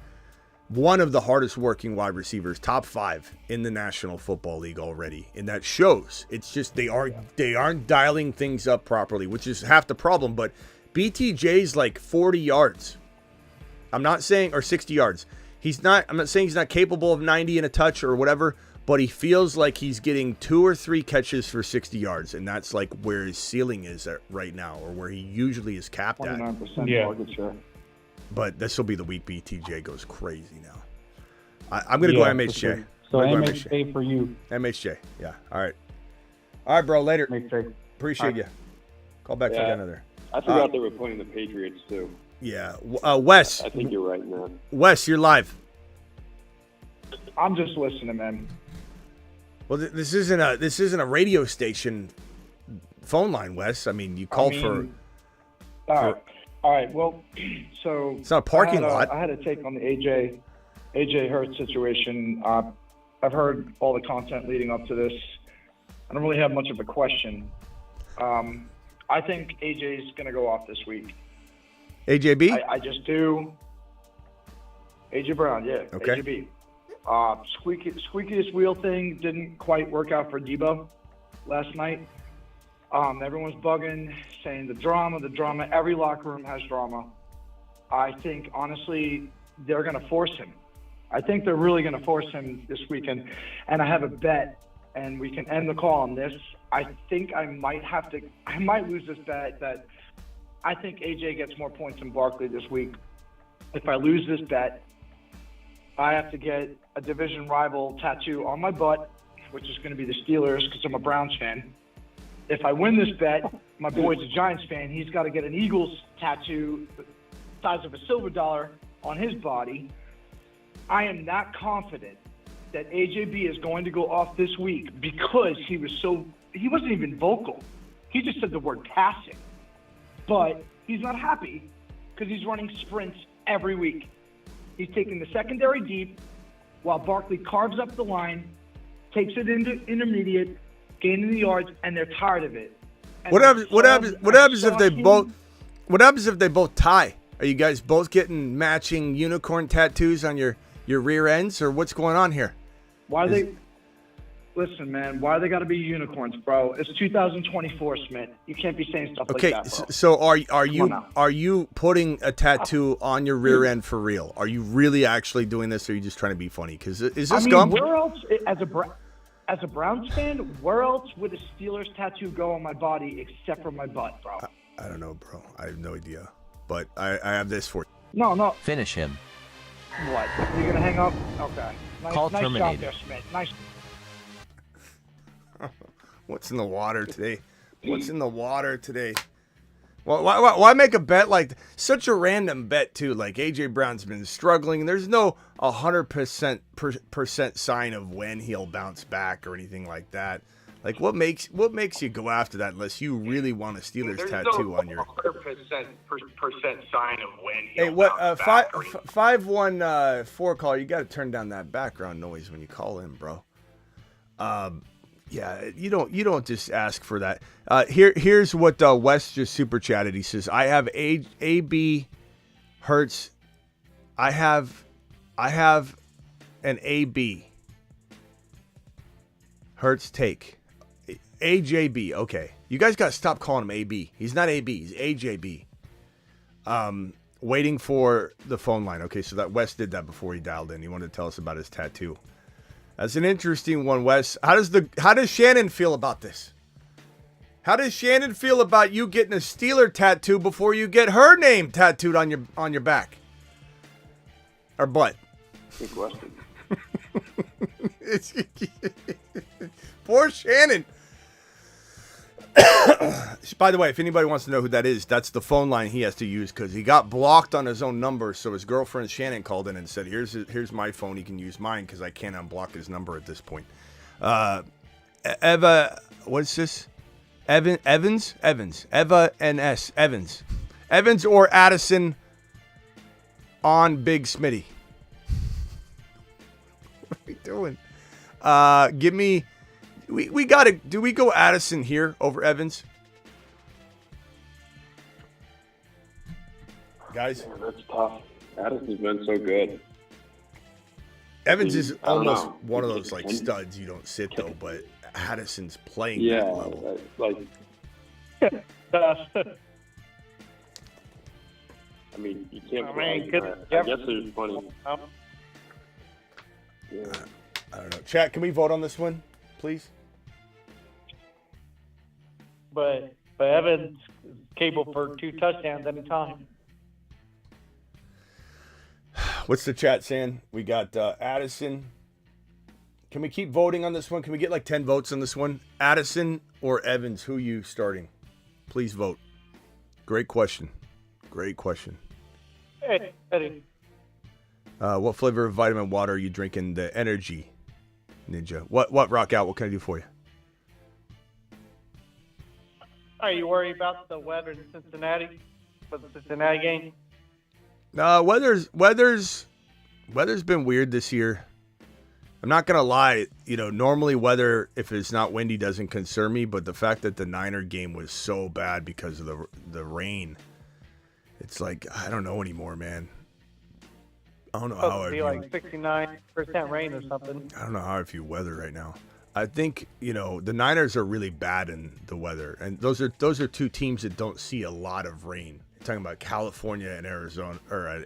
one of the hardest working wide receivers, top 5 in the National Football League already. And that shows. It's just they aren't dialing things up properly, which is half the problem. But BTJ's like 40 yards. I'm not saying, or 60 yards. I'm not saying he's not capable of 90 and a touch or whatever, but he feels like he's getting 2 or 3 catches for 60 yards, and that's like where his ceiling is at right now, or where he usually is capped at. 29% target share. But this will be the week BTJ goes crazy now. I'm going to go MHJ. Sure. So MHJ for you. MHJ, yeah. All right, bro, later. MHJ. Appreciate you. Call back for another. I forgot they were playing the Patriots, too. Yeah. Wes. I think you're right, man. Wes, you're live. I'm just listening, man. Well, this isn't a radio station phone line, Wes. I mean, you called for. All right. Well, so it's not a parking lot. I had a take on the AJ Hurts situation. I've heard all the content leading up to this. I don't really have much of a question. I think AJ is going to go off this week. AJB? I just do. AJ Brown, yeah. Okay. AJB. Squeakiest wheel thing didn't quite work out for Debo last night. Everyone's bugging, saying the drama. Every locker room has drama. I think, honestly, they're going to force him. I think they're really going to force him this weekend. And I have a bet, and we can end the call on this. I think I might lose this bet that I think AJ gets more points than Barkley this week. If I lose this bet, I have to get a division rival tattoo on my butt, which is going to be the Steelers because I'm a Browns fan. If I win this bet, my boy's a Giants fan. He's got to get an Eagles tattoo the size of a silver dollar on his body. I am not confident that AJB is going to go off this week because he wasn't even vocal. He just said the word passing. But he's not happy because he's running sprints every week. He's taking the secondary deep while Barkley carves up the line, takes it into intermediate, gaining the yards, and they're tired of it. And What happens if they both tie? Are you guys both getting matching unicorn tattoos on your rear ends, or what's going on here? Listen, man, why they got to be unicorns, bro? It's 2024, Smith. You can't be saying stuff like that, bro. So are you putting a tattoo on your rear end for real? Are you really actually doing this, or are you just trying to be funny? Because is this gum? Where else, as a Browns fan, where else would a Steelers tattoo go on my body except for my butt, bro? I don't know, bro. I have no idea. But I have this for you. No. Finish him. What? You're going to hang up? Okay. Call nice terminated. job there, Smith. Nice. What's in the water today? Why make a bet like such a random bet too? Like AJ Brown's been struggling. There's no 100% sign of when he'll bounce back or anything like that. Like, what makes you go after that unless you really want a Steelers tattoo on your? 100% sign of when. Hey, what? 514 call. You got to turn down that background noise when you call in, bro. Yeah, you don't just ask for that. Here's what Wes just super chatted. He says, "I have AB Hertz. I have an AB Hertz take." AJB, okay. You guys got to stop calling him AB. He's not AB. He's AJB. Waiting for the phone line. Okay, so that Wes did that before he dialed in. He wanted to tell us about his tattoo. That's an interesting one, Wes. How does Shannon feel about this? How does Shannon feel about you getting a Steeler tattoo before you get her name tattooed on your back or butt? Good question. Poor Shannon. By the way, if anybody wants to know who that is, that's the phone line he has to use because he got blocked on his own number. So his girlfriend Shannon called in and said, "Here's my phone. He can use mine because I can't unblock his number at this point." Eva, what's this? Evans, Eva NS Evans, or Addison on Big Smitty. What are we doing? Give me. We got to. Do we go Addison here over Evans? Guys? Yeah, that's tough. Addison's been so good. Evans is almost one of those like studs you don't sit though, but Addison's playing that level. I mean, you can't. I guess there's plenty. Yeah. I don't know. Chat, can we vote on this one, please? But Evans is capable for 2 touchdowns anytime. What's the chat saying? We got Addison. Can we keep voting on this one? Can we get like 10 votes on this one? Addison or Evans? Who you starting? Please vote. Great question. Hey, Eddie. What flavor of vitamin water are you drinking? The Energy Ninja. What rock out? What can I do for you? Are you worried about the weather in Cincinnati for the Cincinnati game? Weather's been weird this year. I'm not gonna lie, normally weather, if it's not windy, doesn't concern me, but the fact that the Niner game was so bad because of the rain, it's like I don't know anymore, man. I don't know how I view like 69% rain or something. I don't know how I view weather right now. I think the Niners are really bad in the weather, and those are two teams that don't see a lot of rain. I'm talking about California and Arizona, or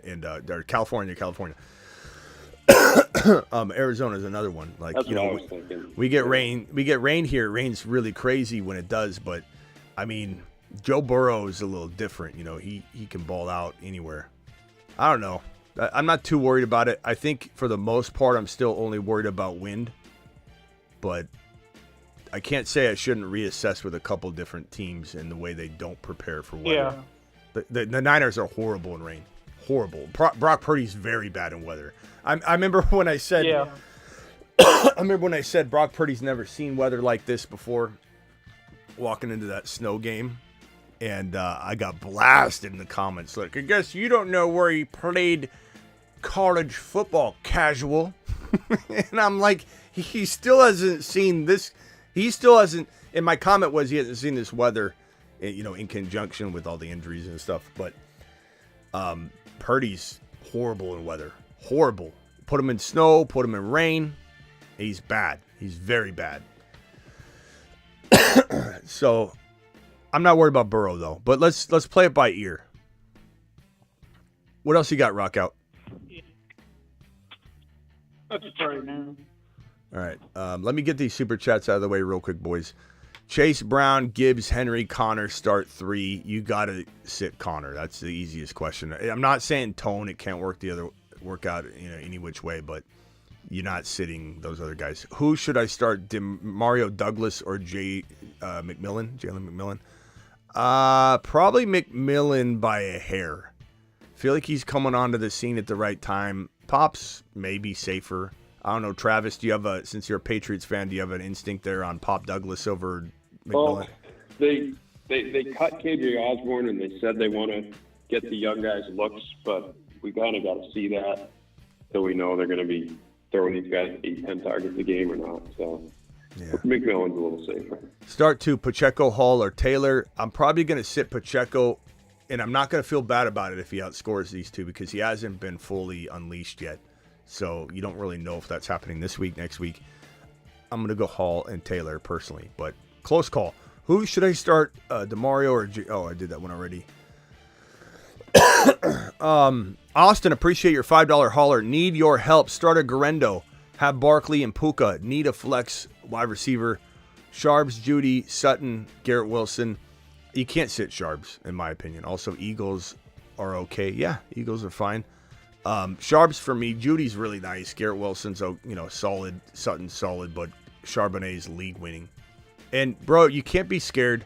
California. Arizona is another one. Like we get rain. We get rain here. It rains really crazy when it does, but I mean, Joe Burrow is a little different. He can ball out anywhere. I don't know. I'm not too worried about it. I think for the most part, I'm still only worried about wind. But I can't say I shouldn't reassess with a couple different teams and the way they don't prepare for weather. Yeah. The Niners are horrible in rain. Horrible. Brock Purdy's very bad in weather. I remember when I said Brock Purdy's never seen weather like this before, walking into that snow game. And I got blasted in the comments. Like, I guess you don't know where he played college football, casual. And I'm like, he still hasn't seen this. He still hasn't. And my comment was he hasn't seen this weather, in conjunction with all the injuries and stuff. But Purdy's horrible in weather. Horrible. Put him in snow, put him in rain. He's bad. He's very bad. So I'm not worried about Burrow though. But let's play it by ear. What else you got, Rock Out? That's right now. All right. Let me get these super chats out of the way real quick, boys. Chase Brown, Gibbs, Henry, Connor start 3. You got to sit Connor. That's the easiest question. I'm not saying tone. It can't work out any which way, but you're not sitting those other guys. Who should I start? Mario Douglas or Jalen McMillan? Probably McMillan by a hair. Feel like he's coming onto the scene at the right time. Pops may be safer. I don't know, Travis, do you have since you're a Patriots fan, do you have an instinct there on Pop Douglas over Well, McMillan? they cut KJ Osborne and they said they want to get the young guys looks, but we kind of got to see that so we know they're going to be throwing these guys 8-10 targets a game or not. So McMillan's a little safer. Start 2, Pacheco, Hall, or Taylor. I'm probably going to sit Pacheco, and I'm not going to feel bad about it if he outscores these two because he hasn't been fully unleashed yet. So you don't really know if that's happening this week, next week. I'm going to go Hall and Taylor personally, but close call. Who should I start, DeMario or I did that one already. Austin, appreciate your $5 hauler. Need your help. Start a Garendo. Have Barkley and Puka. Need a flex wide receiver. Sharps, Judy, Sutton, Garrett Wilson. You can't sit Sharps, in my opinion. Also, Eagles are okay. Yeah, Eagles are fine. Sharps for me. Judy's really nice. Garrett Wilson's, solid. Sutton's solid, but Charbonnet's league winning. And, bro, you can't be scared.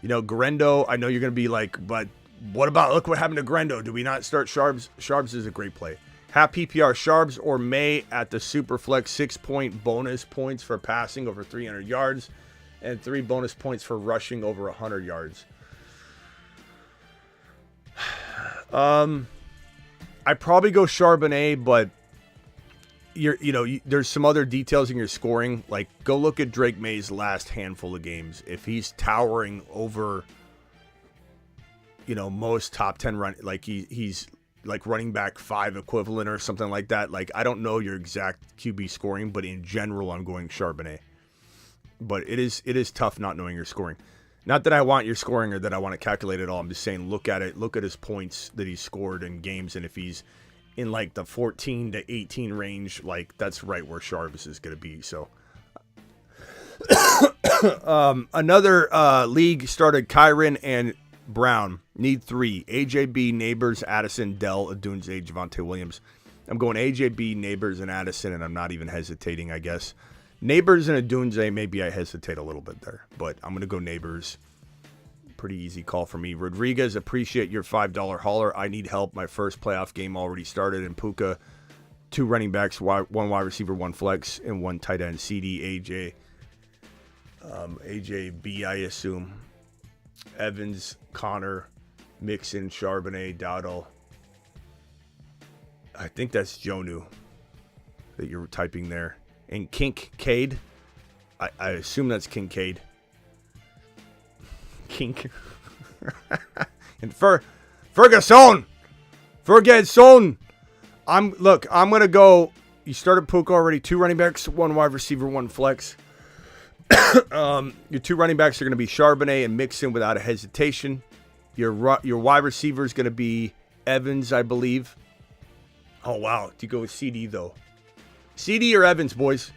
Garendo, I know you're going to be like, but what about, look what happened to Garendo. Do we not start Sharps? Sharps is a great play. Have PPR Sharps or May at the Superflex 6-point bonus points for passing over 300 yards and 3 bonus points for rushing over 100 yards. I'd probably go Charbonnet, but there's some other details in your scoring. Like, go look at Drake May's last handful of games. If he's towering over, most top 10 run, like he's like running back 5 equivalent or something like that. Like, I don't know your exact QB scoring, but in general, I'm going Charbonnet. But it is tough not knowing your scoring. Not that I want your scoring or that I want to calculate it all. I'm just saying, look at it. Look at his points that he's scored in games, and if he's in like the 14 to 18 range, like that's right where Sharps is going to be. So another league started Kyron and Brown. Need 3. AJB, Neighbors, Addison, Dell, Adunze, Javonte Williams. I'm going AJB, Neighbors, and Addison, and I'm not even hesitating, I guess. Neighbors and Adunze, maybe I hesitate a little bit there, but I'm going to go Neighbors. Pretty easy call for me. Rodriguez, appreciate your $5 hauler. I need help. My first playoff game already started. And Puka, 2 running backs, 1 wide receiver, 1 flex, and 1 tight end. CD, AJ, AJB, I assume. Evans, Connor, Mixon, Charbonnet, Dowdle. I think that's Jonu that you're typing there. And Kincaid. I assume that's Kincaid. Kink. And Ferguson. I'm gonna go. You started Puka already. 2 running backs, 1 wide receiver, 1 flex. Your 2 running backs are gonna be Charbonnet and Mixon without a hesitation. Your wide receiver is gonna be Evans, I believe. Oh wow, do you go with CD though? CD or Evans, boys?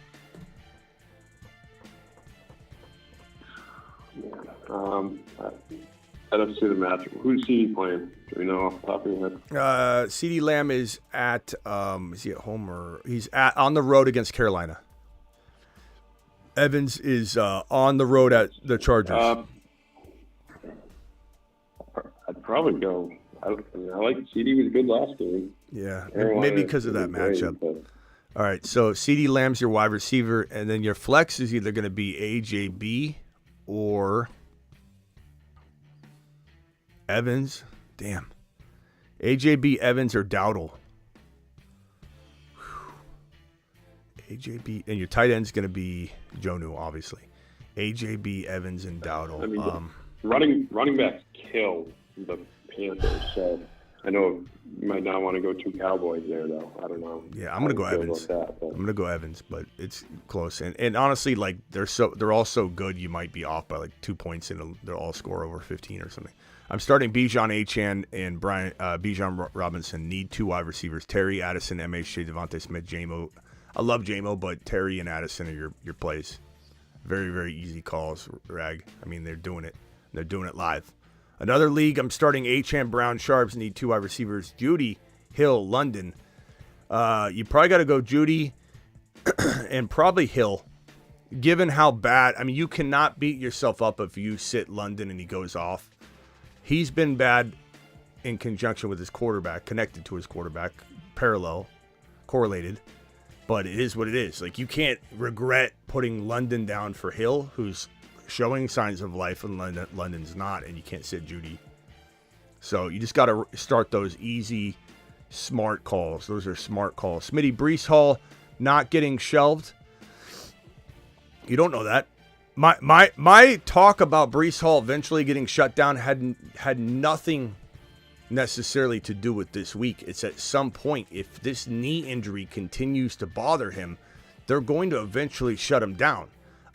I'd have to see the match. Who's CD playing? Do we know off the top of your head? CD Lamb is at is he at home or he's on the road against Carolina. Evans is on the road at the Chargers. I'd probably go. I like CD was good last game. Yeah, Carolina, maybe because of that matchup. All right, so CD Lamb's your wide receiver, and then your flex is either going to be AJB or Evans. Damn. AJB, Evans, or Dowdle. AJB, and your tight end's going to be Jonu, obviously. AJB, Evans, and Dowdle. I mean, running backs kill the Panthers, so I know you might not want to go 2 Cowboys there, though. I don't know. Yeah, I'm gonna go Evans. I'm gonna go Evans, but it's close. And honestly, like they're all so good, you might be off by like 2 points, and they'll all score over 15 or something. I'm starting Bijan Achane and Bijan Robinson. Need 2 wide receivers: Terry, Addison, MHJ, Devontae Smith, JMO. I love JMO, but Terry and Addison are your plays. Very, very easy calls, Rag. I mean, they're doing it. They're doing it live. Another league, I'm starting Achane, Brown, Sharps. Need 2 wide receivers: Judy, Hill, London. You probably got to go Judy and probably Hill, given how bad. I mean, you cannot beat yourself up if you sit London and he goes off. He's been bad in conjunction with his quarterback, connected to his quarterback, correlated. But it is what it is. Like, you can't regret putting London down for Hill, who's showing signs of life, and London's not, and you can't sit Judy. So you just got to start those easy, smart calls. Those are smart calls. Smitty, Breece Hall not getting shelved. You don't know that. My talk about Breece Hall eventually getting shut down had nothing necessarily to do with this week. It's at some point, if this knee injury continues to bother him, they're going to eventually shut him down.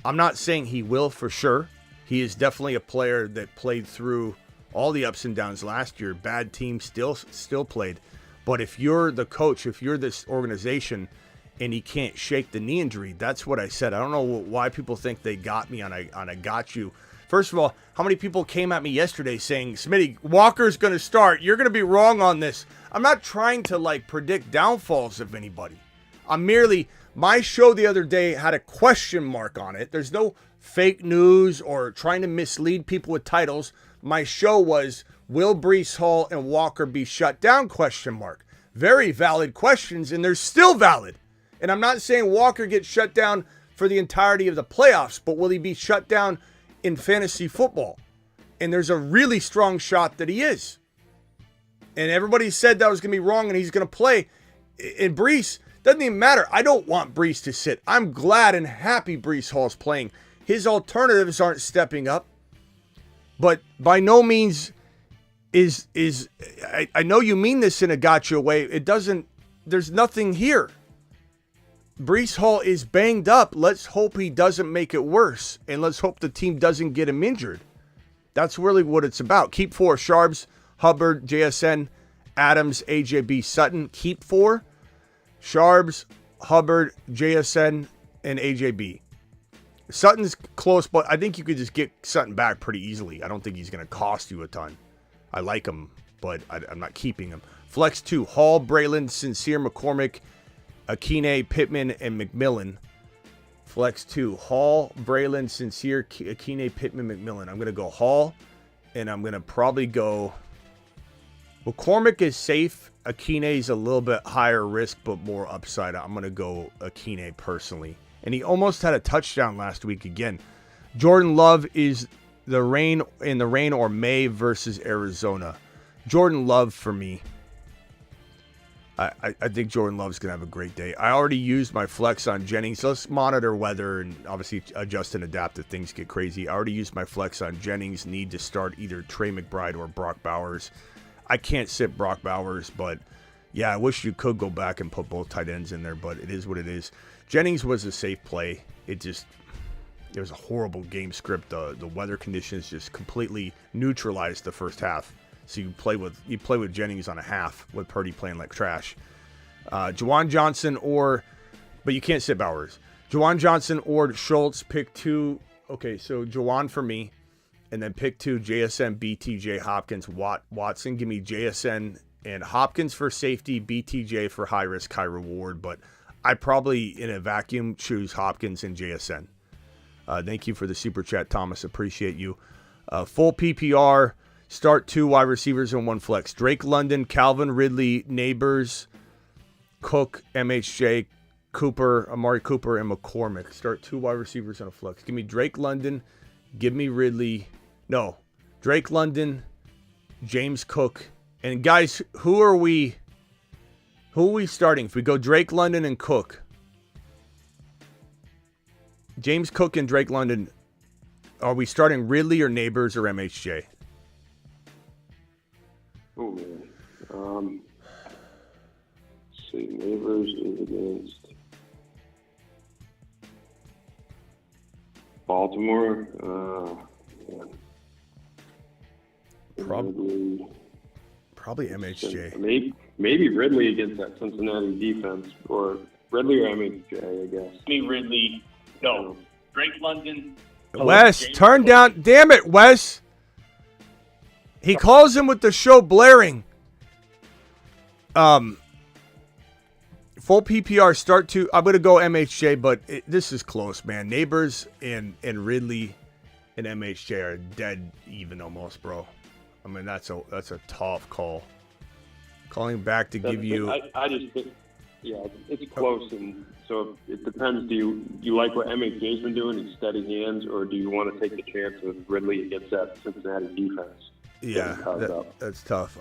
I'm not saying he will for sure. He is definitely a player that played through all the ups and downs last year. Bad team still played. But if you're the coach, if you're this organization and he can't shake the knee injury, that's what I said. I don't know why people think they got me on a got you. First of all, how many people came at me yesterday saying, Smitty, Walker's going to start. You're going to be wrong on this. I'm not trying to predict downfalls of anybody. I'm merely, my show the other day had a question mark on it. There's no fake news or trying to mislead people with titles. My show was, will Breece Hall and Walker be shut down? Question mark. Very valid questions, and they're still valid. And I'm not saying Walker gets shut down for the entirety of the playoffs, but will he be shut down in fantasy football? And there's a really strong shot that he is. And everybody said that was going to be wrong and he's going to play. And Breece, doesn't even matter. I don't want Breece to sit. I'm glad and happy Breece Hall's playing. His alternatives aren't stepping up. But by no means I know you mean this in a gotcha way. It doesn't, there's nothing here. Breece Hall is banged up. Let's hope he doesn't make it worse. And let's hope the team doesn't get him injured. That's really what it's about. Keep 4. Sharps, Hubbard, JSN, Adams, AJB, Sutton. Keep 4. Sharps, Hubbard, JSN, and AJB. Sutton's close, but I think you could just get Sutton back pretty easily. I don't think he's going to cost you a ton. I like him, but I'm not keeping him. Flex 2, Hall, Braylon, Sincere, McCormick, Akine, Pittman, and McMillan. Flex 2, Hall, Braylon, Sincere, Akine, Pittman, McMillan. I'm going to go Hall, and I'm going to probably go... McCormick is safe. Akine is a little bit higher risk, but more upside. I'm going to go Akine personally. And he almost had a touchdown last week again. Jordan Love is the rain or May versus Arizona. Jordan Love for me. I think Jordan Love's going to have a great day. I already used my flex on Jennings. Let's monitor weather and obviously adjust and adapt if things get crazy. I already used my flex on Jennings. Need to start either Trey McBride or Brock Bowers. I can't sit Brock Bowers, but yeah, I wish you could go back and put both tight ends in there, but it is what it is. Jennings was a safe play. It was a horrible game script. The weather conditions just completely neutralized the first half. So you play with Jennings on a half with Purdy playing like trash. Juwan Johnson but you can't sit Bowers. Juwan Johnson or Schultz, pick 2. Okay, so Juwan for me. And then pick 2, JSN, BTJ, Hopkins, Watson. Give me JSN and Hopkins for safety, BTJ for high risk, high reward. But I probably, in a vacuum, choose Hopkins and JSN. Thank you for the super chat, Thomas. Appreciate you. Full PPR. Start 2 wide receivers and 1 flex. Drake London, Calvin Ridley, Neighbors, Cook, MHJ, Cooper, Amari Cooper, and McCormick. Start 2 wide receivers and a flex. Give me Drake London. Give me Ridley. No. Drake London, James Cook. And guys, who are we starting? If we go Drake London and Cook. James Cook and Drake London. Are we starting Ridley or Neighbors or MHJ? Oh, man. Let's see. Neighbors is against Baltimore. Yeah. Probably MHJ. Maybe Ridley against that Cincinnati defense, or Ridley or MHJ, I guess. Me, Ridley. No. Drake London. Wes, turn down. Damn it, Wes. He calls him with the show blaring. Full PPR start 2. I'm going to go MHJ, but this is close, man. Neighbors and Ridley and MHJ are dead even almost, bro. I mean, that's a tough call. Calling back to give you... I just think... Yeah, it's close, and so it depends. Do you like what MHJ's been doing? He's steady hands, or do you want to take the chance with Ridley against that Cincinnati defense? Yeah, that's tough.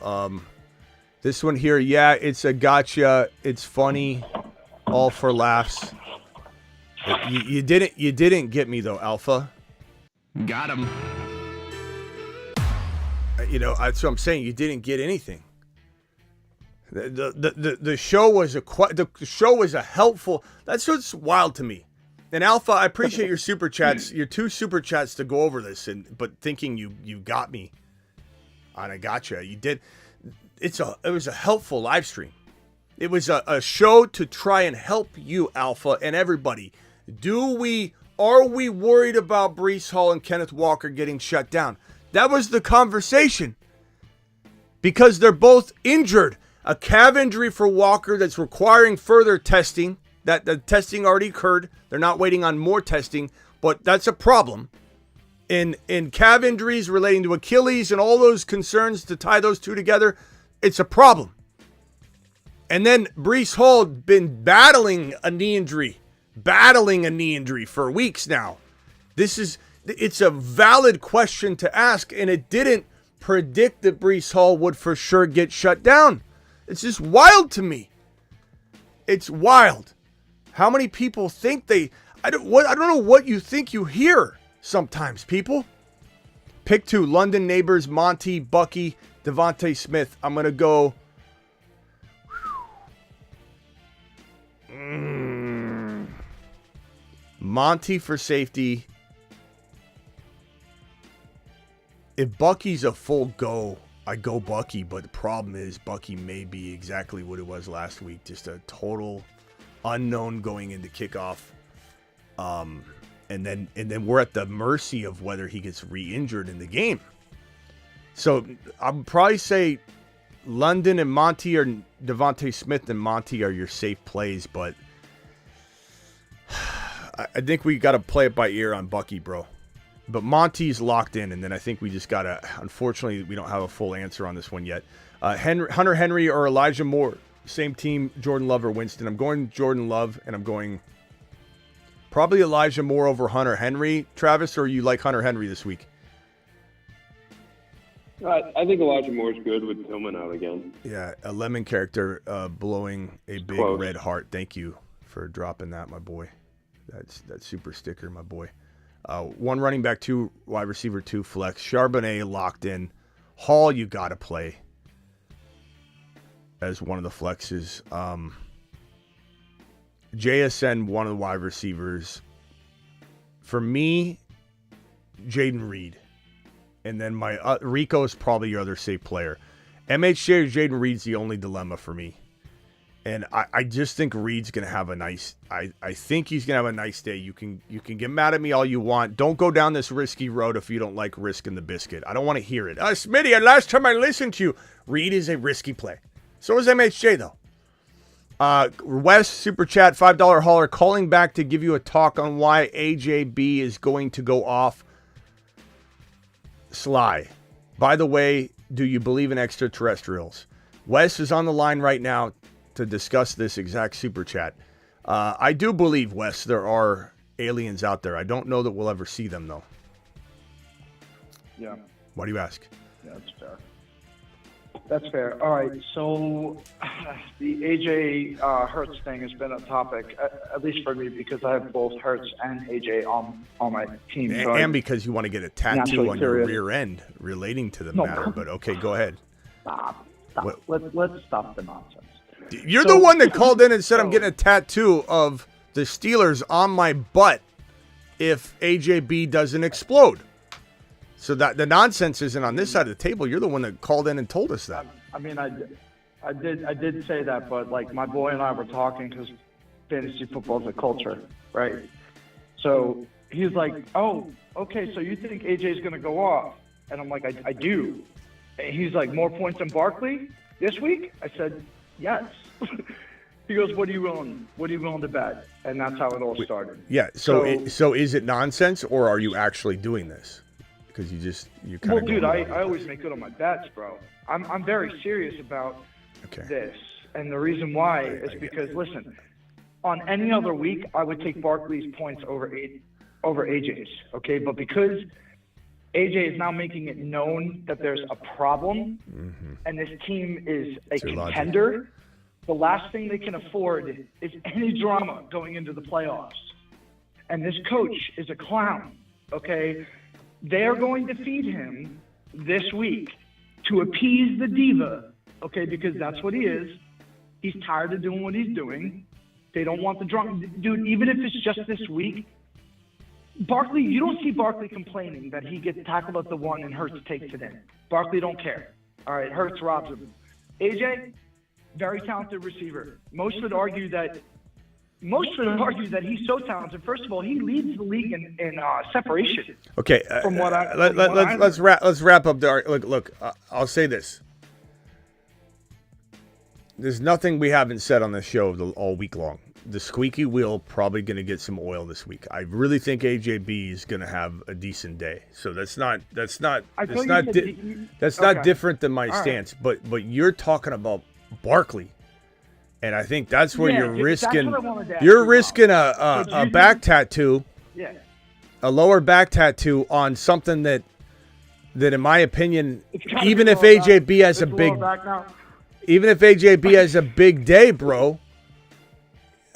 This one here, yeah, it's a gotcha. It's funny, all for laughs. You didn't get me though, Alpha. Got him. That's what I'm saying. You didn't get anything. The show was a helpful. That's what's wild to me. And Alpha, I appreciate your super chats. Your 2 super chats to go over this, but thinking you got me on a gotcha. You did. It was a helpful live stream. It was a show to try and help you, Alpha, and everybody. Are we worried about Breece Hall and Kenneth Walker getting shut down? That was the conversation. Because they're both injured. A calf injury for Walker that's requiring further testing. That the testing already occurred. They're not waiting on more testing, but that's a problem. In calf injuries relating to Achilles and all those concerns, to tie those two together, it's a problem. And then Breece Hall been battling a knee injury for weeks now. It's a valid question to ask, and it didn't predict that Breece Hall would for sure get shut down. It's just wild to me. It's wild. How many people think I don't know what you think you hear sometimes, people. Pick 2, London Neighbors, Monty, Bucky, Devontae Smith. I'm going to go... Monty for safety. If Bucky's a full go, I go Bucky, but the problem is Bucky may be exactly what it was last week. Just a total unknown going into kickoff. And then we're at the mercy of whether he gets re-injured in the game. So I'd probably say London and Monty, or Devontae Smith and Monty are your safe plays, but I think we got to play it by ear on Bucky, bro. But Monty's locked in, and then I think we just got to... Unfortunately, we don't have a full answer on this one yet. Hunter Henry or Elijah Moore, same team, Jordan Love or Winston. I'm going Jordan Love, and I'm going probably Elijah Moore over Hunter Henry. Travis, or you like Hunter Henry this week? I think Elijah Moore's good with Tillman out again. Yeah, a lemon character blowing a big red heart. Thank you for dropping that, my boy. That's super sticker, my boy. 1 running back, 2 wide receiver, 2 flex. Charbonnet locked in. Hall, you got to play as one of the flexes. JSN, one of the wide receivers. For me, Jaden Reed. And then my Rico is probably your other safe player. MHJ or Jaden Reed's the only dilemma for me. And I just think Reed's going to have a nice... I think he's going to have a nice day. You can get mad at me all you want. Don't go down this risky road if you don't like risking the biscuit. I don't want to hear it. Smitty, last time I listened to you, Reed is a risky play. So is MHJ, though. Wes, Super Chat, $5 hauler, calling back to give you a talk on why AJB is going to go off Sly. By the way, do you believe in extraterrestrials? Wes is on the line right now to discuss this exact super chat. I do believe, Wes, there are aliens out there. I don't know that we'll ever see them, though. Yeah. Why do you ask? Yeah, that's fair. That's fair. All right, so the AJ Hurts thing has been a topic, at least for me, because I have both Hurts and AJ on my team. And because you want to get a tattoo on your rear end relating to the matter. But okay, go ahead. Stop. Let's stop the nonsense. You're the one that called in and said I'm getting a tattoo of the Steelers on my butt if AJB doesn't explode. So that the nonsense isn't on this side of the table. You're the one that called in and told us that. I mean, I did say that, but like my boy and I were talking because fantasy football is a culture, right? So he's like, "Oh, okay, so you think AJ's going to go off?" And I'm like, "I do." And he's like, "More points than Barkley this week?" I said, "Yes." He goes, "What are you willing to bet?" And that's how it all started. Yeah. So is it nonsense, or are you actually doing this? Because you kind of. Well, dude, I always make good on my bets, bro. I'm very serious about this. And the reason why is because, listen, on any other week, I would take Barkley's points over AJ's, okay? But because AJ is now making it known that there's a problem and this team is a contender, the last thing they can afford is any drama going into the playoffs. And this coach is a clown, okay? They're going to feed him this week to appease the diva, okay, because that's what he is. He's tired of doing what he's doing. They don't want the drama. Dude, even if it's just this week, Barkley, you don't see Barkley complaining that he gets tackled at the one and Hurts takes it in. Barkley don't care. All right, Hurts robs him. AJ, very talented receiver. Most would argue that he's so talented. First of all, he leads the league in separation. Okay, from what I let's wrap up there. Look, I'll say this. There's nothing we haven't said on this show all week long. The squeaky wheel probably going to get some oil this week. I really think AJB is going to have a decent day. So that's not different than my stance. But you're talking about Barkley. And I think that's where you're risking. You're risking a back tattoo, a lower back tattoo on something that in my opinion, even if AJB has a big day, bro,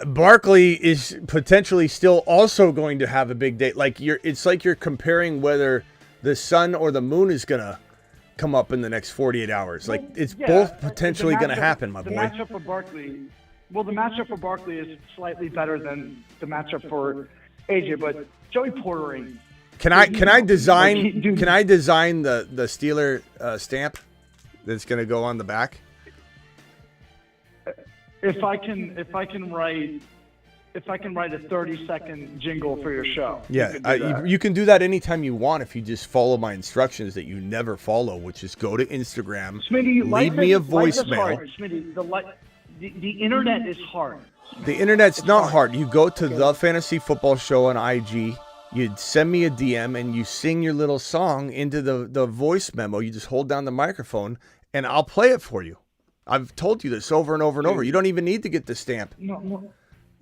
Barkley is potentially still also going to have a big day. It's like you're comparing whether the sun or the moon is gonna come up in the next 48 hours. It's both potentially going to happen, my boy. The matchup for Barkley is slightly better than the matchup for AJ, but Joey Portering. Can I design the Steeler stamp that's going to go on the back? If I can write a 30-second jingle for your show. Yeah, you can do that anytime you want if you just follow my instructions that you never follow, which is go to Instagram, Smitty, leave me a voicemail. Smitty, the internet is hard. The internet's not hard. You go to The Fantasy Football Show on IG, you send me a DM, and you sing your little song into the voice memo. You just hold down the microphone, and I'll play it for you. I've told you this over and over and over. You don't even need to get the stamp. No.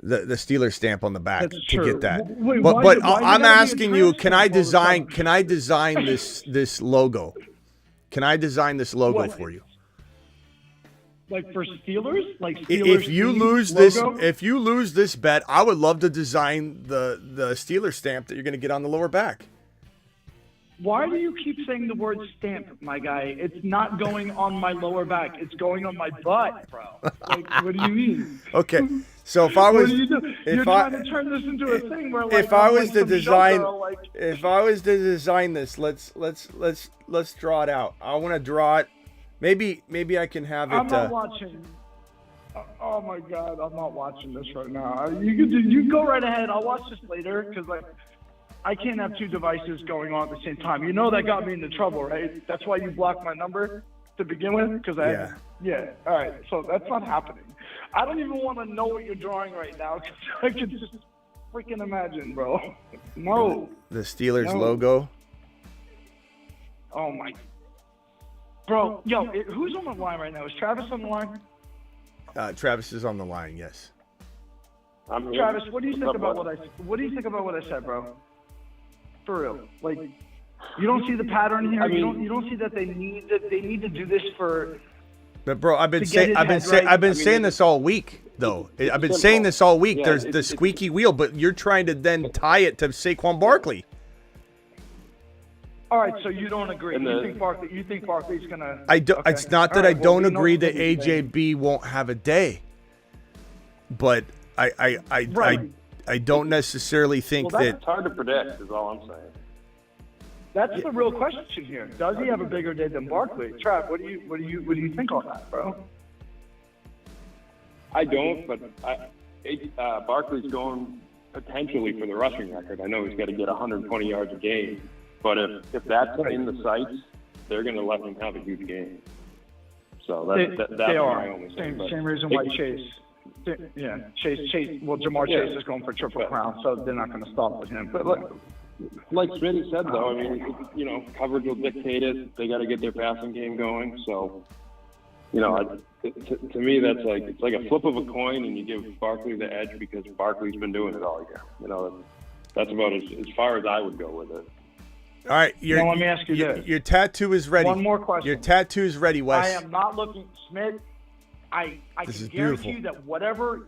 The Steeler stamp on the back to get that. Wait, but I'm asking you, can I design this logo? Can I design this logo for you? Like for Steelers? If you lose this bet, I would love to design the Steeler stamp that you're going to get on the lower back. Why do you keep saying the word stamp, my guy? It's not going on my lower back. It's going on my butt, bro. What do you mean? Okay. So if I was, you're trying to turn this into a thing where, if I was to design this, let's draw it out. I want to draw it. Maybe I can have it. I'm not watching. Oh my God, I'm not watching this right now. You go right ahead. I'll watch this later because I can't have two devices going on at the same time. You know that got me into trouble, right? That's why you blocked my number to begin with? Because yeah. All right. So that's not happening. I don't even want to know what you're drawing right now because I can just freaking imagine, bro. No. The Steelers logo. Oh my. Bro, yo, who's on the line right now? Is Travis on the line? Travis is on the line. Yes. Travis, what do you think about what I said, bro? For real, you don't see the pattern here. You don't see that they need to do this for. But bro, I've been saying this all week, though. I've been saying this all week. There's the squeaky wheel, but you're trying to then tie it to Saquon Barkley. All right, so you don't agree. You think Barkley's gonna? It's not that I don't agree that AJB won't have a day, but I don't necessarily think that. It's hard to predict, is all I'm saying. That's the real question here. Does he have a bigger day than Barkley? Trav, what do you think on that, bro? I don't, but Barkley's going potentially for the rushing record. I know he's got to get 120 yards a game, but if that's in the sights, they're going to let him have a huge game. So that's my only thing. Same reason why Chase. Yeah, Chase. Well, Jamar Chase is going for triple crown, so they're not going to stop with him. But like Smitty said, though, coverage will dictate it. They got to get their passing game going. So you know, to me, that's like it's like a flip of a coin, and you give Barkley the edge because Barkley's been doing it all year. You know, that's about as far as I would go with it. All right, now, let me ask you this. Your tattoo is ready. One more question. Your tattoo is ready, Wes. I am not looking, Smith. I This can is guarantee beautiful. you that whatever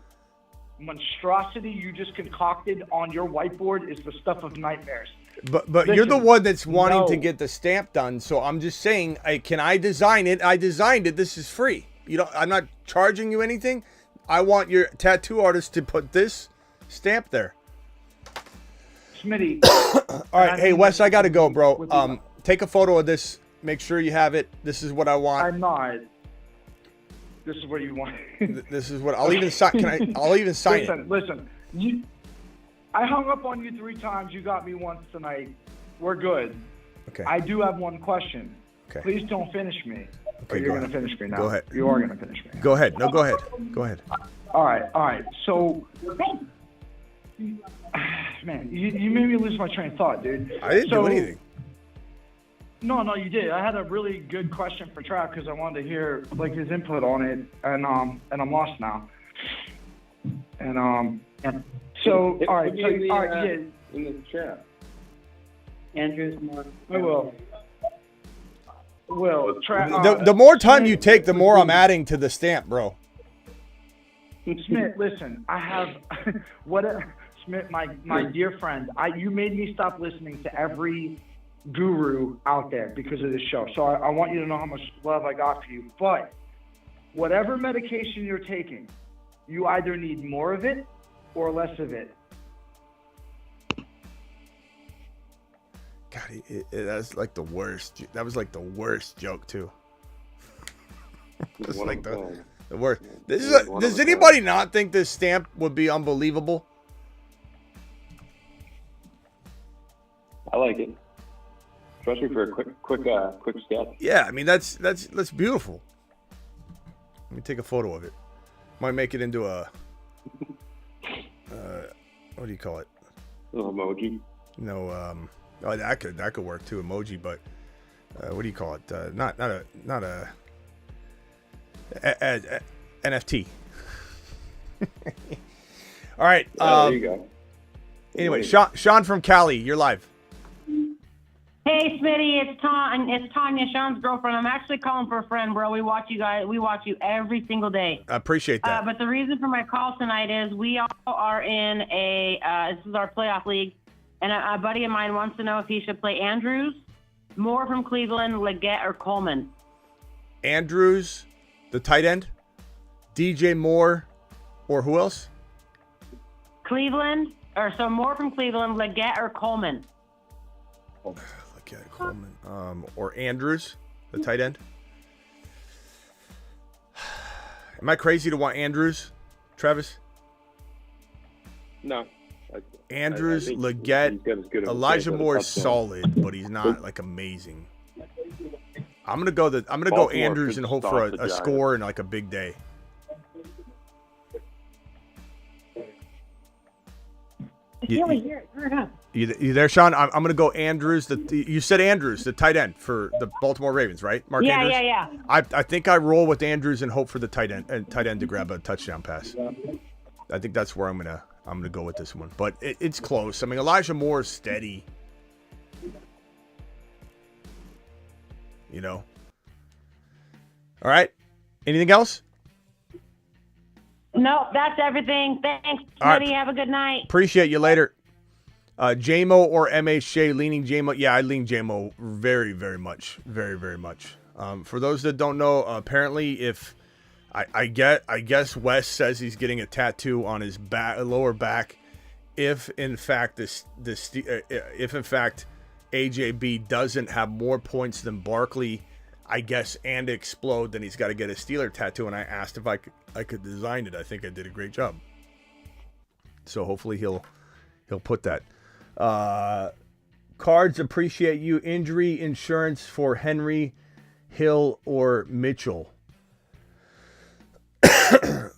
monstrosity you just concocted on your whiteboard is the stuff of nightmares. But you're the one that's wanting to no. get the stamp done. So I'm just saying, can I design it? I designed it. This is free. I'm not charging you anything. I want your tattoo artist to put this stamp there. Smitty. All right, hey Wes, I gotta go, bro. Take a photo of this. Make sure you have it. This is what I want. I'm not. This is what you want. This is what I'll even sign. I'll even sign it. Listen. I hung up on you 3 times. You got me once tonight. We're good. Okay. I do have one question. Okay. Please don't finish me. Okay, Or you're go going to ahead. finish me now. Go ahead. You are going to finish me. Go ahead. No, go ahead. Go ahead. All right. So, man, you made me lose my train of thought, dude. I didn't do anything. No, you did. I had a really good question for Trav because I wanted to hear like his input on it, and I'm lost now. And so all right, yeah. In the chat. Andrew's more. I will. Trav. The more time you take, the more I'm adding to the stamp, bro. Smith, listen, I have Smith, my dear friend. You made me stop listening to every guru out there because of this show. So I want you to know how much love I got for you. But whatever medication you're taking, you either need more of it or less of it. God, that's like the worst. That was like the worst joke too. That's like the worst. Does anybody not think this stamp would be unbelievable? I like it, especially for a quick sketch. Yeah, I mean that's beautiful. Let me take a photo of it. Might make it into a what do you call it? Emoji. No, that could work too, emoji. But what do you call it? Not a NFT. All right. There you go. Anyway, Sean from Cali, you're live. Hey, Smitty, it's Tanya, Sean's girlfriend. I'm actually calling for a friend, bro. We watch you guys. We watch you every single day. I appreciate that. But the reason for my call tonight is we all are in this is our playoff league, and a buddy of mine wants to know if he should play Andrews, Moore from Cleveland, Leggett, or Coleman. Andrews, the tight end, DJ Moore, or who else? Moore from Cleveland, Leggett, or Coleman. Leggett, Coleman, or Andrews, the tight end. Am I crazy to want Andrews, Travis? No. Andrews, Leggett, Elijah Moore is solid, but he's not like amazing. I'm gonna go Andrews and hope for a score and like a big day. You there, Sean? I'm going to go Andrews. You said Andrews, the tight end for the Baltimore Ravens, right? Mark Andrews? Yeah. I think I roll with Andrews and hope for the tight end to grab a touchdown pass. I think that's where I'm gonna go with this one. But it's close. I mean, Elijah Moore is steady. You know. All right. Anything else? No, that's everything. Thanks, Smitty. Right. Have a good night. Appreciate you later. JMO or MH Shea, leaning JMO. Yeah, I lean JMO very, very much. Very, very much. For those that don't know, apparently if I guess Wes says he's getting a tattoo on his lower back. If in fact AJB doesn't have more points than Barkley, I guess, and explode, then he's got to get a Steeler tattoo. And I asked if I could design it. I think I did a great job. So hopefully he'll put that. Cards appreciate you. Injury insurance for Henry, Hill, or Mitchell.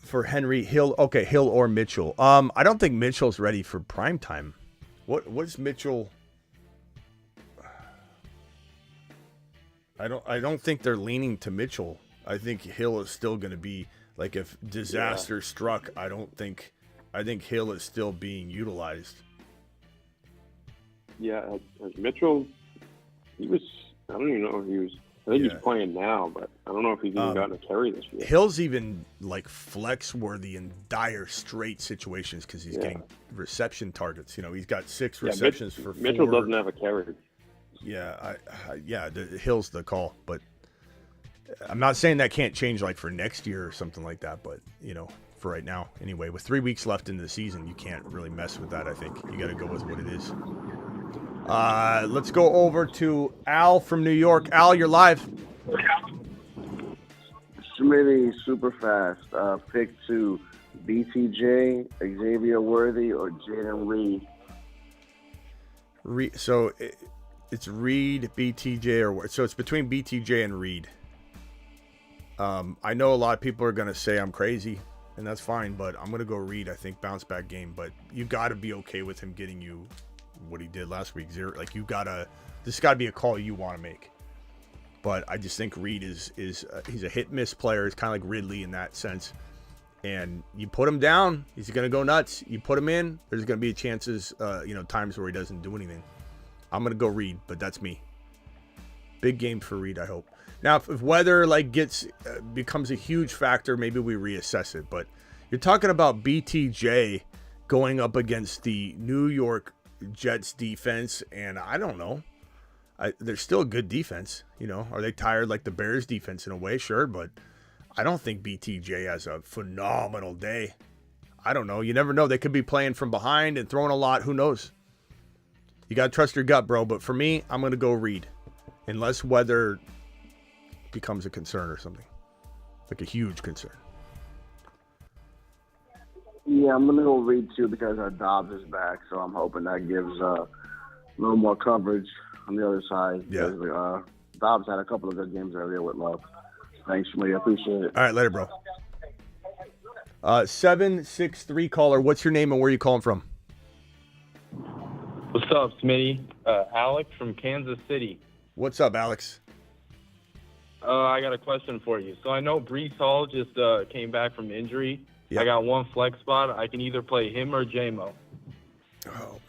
For Henry, Hill. Okay, Hill or Mitchell. I don't think Mitchell's ready for prime time. What's Mitchell? I don't think they're leaning to Mitchell. I think Hill is still going to be, like, if disaster struck, I think Hill is still being utilized. Yeah, as Mitchell, I don't even know if he was, I think he's playing now, but I don't know if he's even gotten a carry this year. Hill's even, like, flex-worthy in dire straight situations because he's getting reception targets. You know, he's got 6 receptions for 4. Mitchell doesn't have a carry. Yeah, Hill's the call, but I'm not saying that can't change, like, for next year or something like that, but, you know, for right now, anyway, with 3 weeks left into the season, you can't really mess with that, I think. You got to go with what it is. Let's go over to Al from New York. Al, you're live. Smitty, super fast. Pick 2, BTJ, Xavier Worthy, or Jaden Reed. So it's Reed, BTJ, or so it's between BTJ and Reed. I know a lot of people are going to say I'm crazy, and that's fine, but I'm going to go Reed. I think bounce back game, but you got to be okay with him getting you what he did last week. 0, like this got to be a call you want to make. But I just think Reed is he's a hit miss player. He's kind of like Ridley in that sense. And you put him down, he's going to go nuts. You put him in, there's going to be chances, times where he doesn't do anything. I'm going to go Reed, but that's me. Big game for Reed, I hope. Now, if weather becomes a huge factor, maybe we reassess it. But you're talking about BTJ going up against the New York Jets defense, and I don't know. They're still a good defense. You know, are they tired like the Bears defense in a way? Sure, but I don't think BTJ has a phenomenal day. I don't know. You never know. They could be playing from behind and throwing a lot. Who knows? You got to trust your gut, bro. But for me, I'm going to go Reed. Unless weather becomes a concern or something. Like a huge concern. Yeah, I'm going to go Reed too because Dobbs is back. So I'm hoping that gives a little more coverage on the other side. Yeah. Dobbs had a couple of good games earlier with Love. Thanks, Smitty. I appreciate it. All right, later, bro. 763 caller. What's your name and where are you calling from? What's up, Smitty? Alex from Kansas City. What's up, Alex? I got a question for you. So I know Breece Hall just came back from injury. Yep. I got one flex spot. I can either play him or J-Mo. Oh,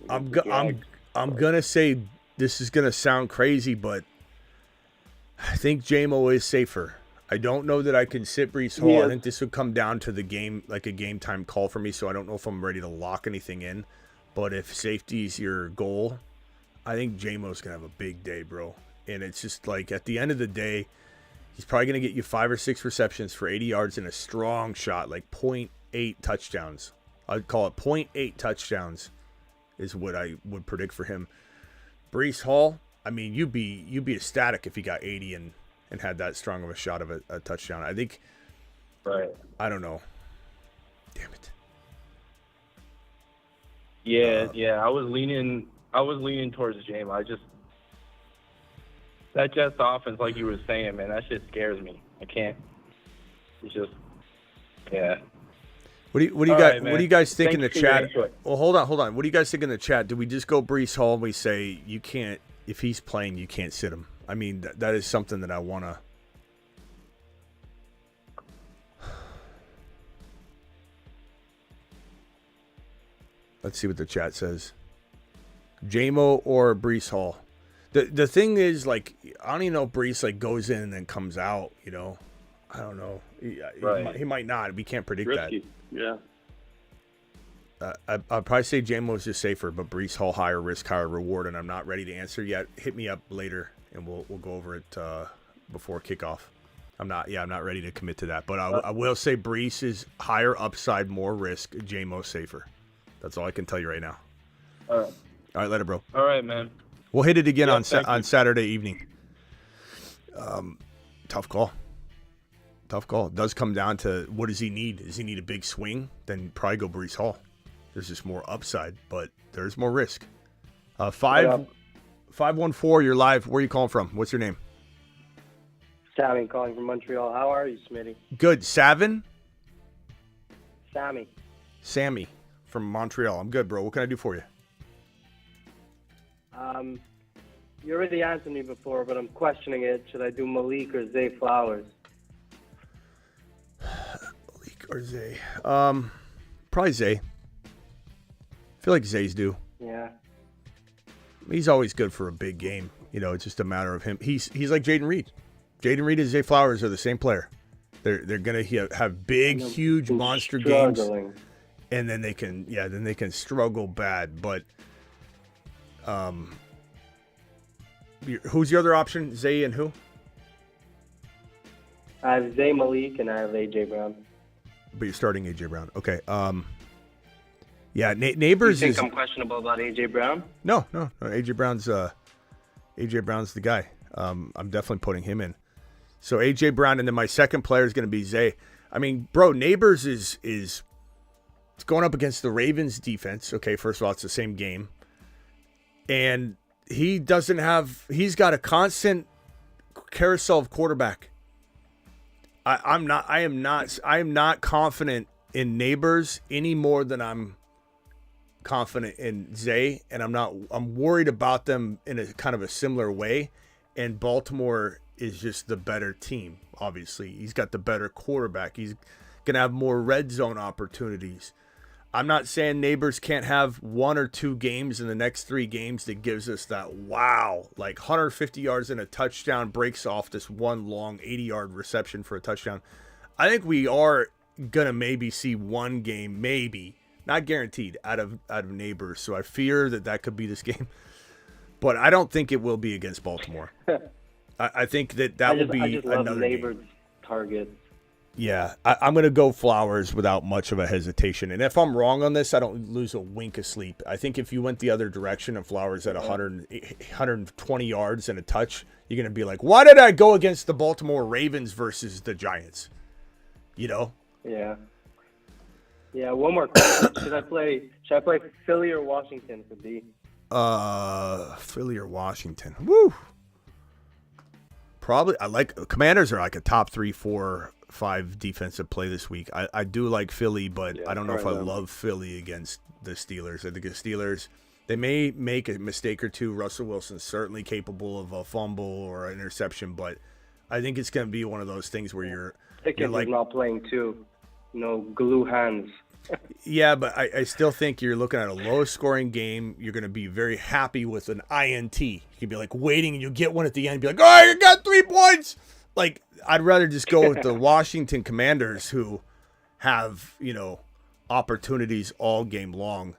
man. I'm gonna say this is gonna sound crazy, but I think J-Mo is safer. I don't know that I can sit Breece Hall. I think this would come down to the game, like a game time call for me. So I don't know if I'm ready to lock anything in. But if safety is your goal, I think J-Mo's gonna have a big day, bro. And it's just like at the end of the day, he's probably gonna get you 5 or 6 receptions for 80 yards and a strong shot, like 0.8 touchdowns. I'd call it 0.8 touchdowns. Is what I would predict for him. Breece Hall, I mean, you'd be ecstatic if he got 80 and had that strong of a shot of a touchdown. I think. Right. I don't know. Damn it. Yeah. I was leaning towards J-Mo. That Jets offense, like you were saying, man, that shit scares me. I can't. It's just, yeah. What do you guys think in the chat? Well, hold on. What do you guys think in the chat? Do we just go Breece Hall and we say you can't, if he's playing, you can't sit him? I mean, that is something that I want to. Let's see what the chat says. J-Mo or Breece Hall. The thing is, like, I don't even know if Breece like goes in and then comes out. You know, I don't know. He might not. We can't predict Risky. that. Yeah. I'd probably say J-Mo is just safer, but Breece Hall higher risk, higher reward, and I'm not ready to answer yet. Hit me up later, and we'll go over it before kickoff. I'm not ready to commit to that, but I will say Breece is higher upside, more risk. J-Mo safer. That's all I can tell you right now. All right, later, bro. All right, man. We'll hit it again on Saturday evening. Tough call. It does come down to what does he need? Does he need a big swing? Then probably go Breece Hall. There's just more upside, but there's more risk. 514, you're live. Where are you calling from? What's your name? Savin calling from Montreal. How are you, Smitty? Good. Savin? Sammy from Montreal. I'm good, bro. What can I do for you? You already answered me before, but I'm questioning it. Should I do Malik or Zay Flowers? Malik or Zay? Probably Zay. I feel like Zay's due. Yeah. He's always good for a big game. You know, it's just a matter of him. He's like Jaden Reed. Jaden Reed and Zay Flowers are the same player. They're gonna have big, huge monster games, and then they can struggle bad. But who's your other option? Zay and who? I have Zay Malik and I have AJ Brown. But you're starting AJ Brown. Okay. Yeah, Neighbors You is. think I'm questionable about AJ Brown? No. AJ Brown's the guy. I'm definitely putting him in. So AJ Brown, and then my second player is going to be Zay. I mean, bro, Neighbors is it's going up against the Ravens defense. Okay, first of all, it's the same game, and he's got a constant carousel of quarterback. I am not confident in Neighbors any more than I'm confident in Zay, and I'm worried about them in a kind of a similar way. And Baltimore is just the better team. Obviously, he's got the better quarterback. He's gonna have more red zone opportunities. I'm not saying Neighbors can't have one or two games in the next 3 games that gives us that wow, like 150 yards and a touchdown, breaks off this one long 80-yard reception for a touchdown. I think we are gonna maybe see one game, maybe not guaranteed, out of Neighbors. So I fear that could be this game, but I don't think it will be against Baltimore. I think that will be I just love another Neighbors game. targets. Yeah, I'm going to go Flowers without much of a hesitation. And if I'm wrong on this, I don't lose a wink of sleep. I think if you went the other direction and Flowers at 120 yards and a touch, you're going to be like, why did I go against the Baltimore Ravens versus the Giants? You know? Yeah. Yeah, one more question. Should I play Philly or Washington for D? Philly or Washington. Woo! Probably, Commanders are like a top 3, 4, 5 defensive play this week. I do like Philly, but I don't know if I love Philly against the Steelers. I think the Steelers, they may make a mistake or two. Russell Wilson's certainly capable of a fumble or an interception, but I think it's going to be one of those things where you're like not playing too. No glue hands. Yeah, but I still think you're looking at a low-scoring game. You're going to be very happy with an INT. You can be like waiting, and you get one at the end. Be like, oh, you got 3 points. Like, I'd rather just go with the Washington Commanders, who have opportunities all game long,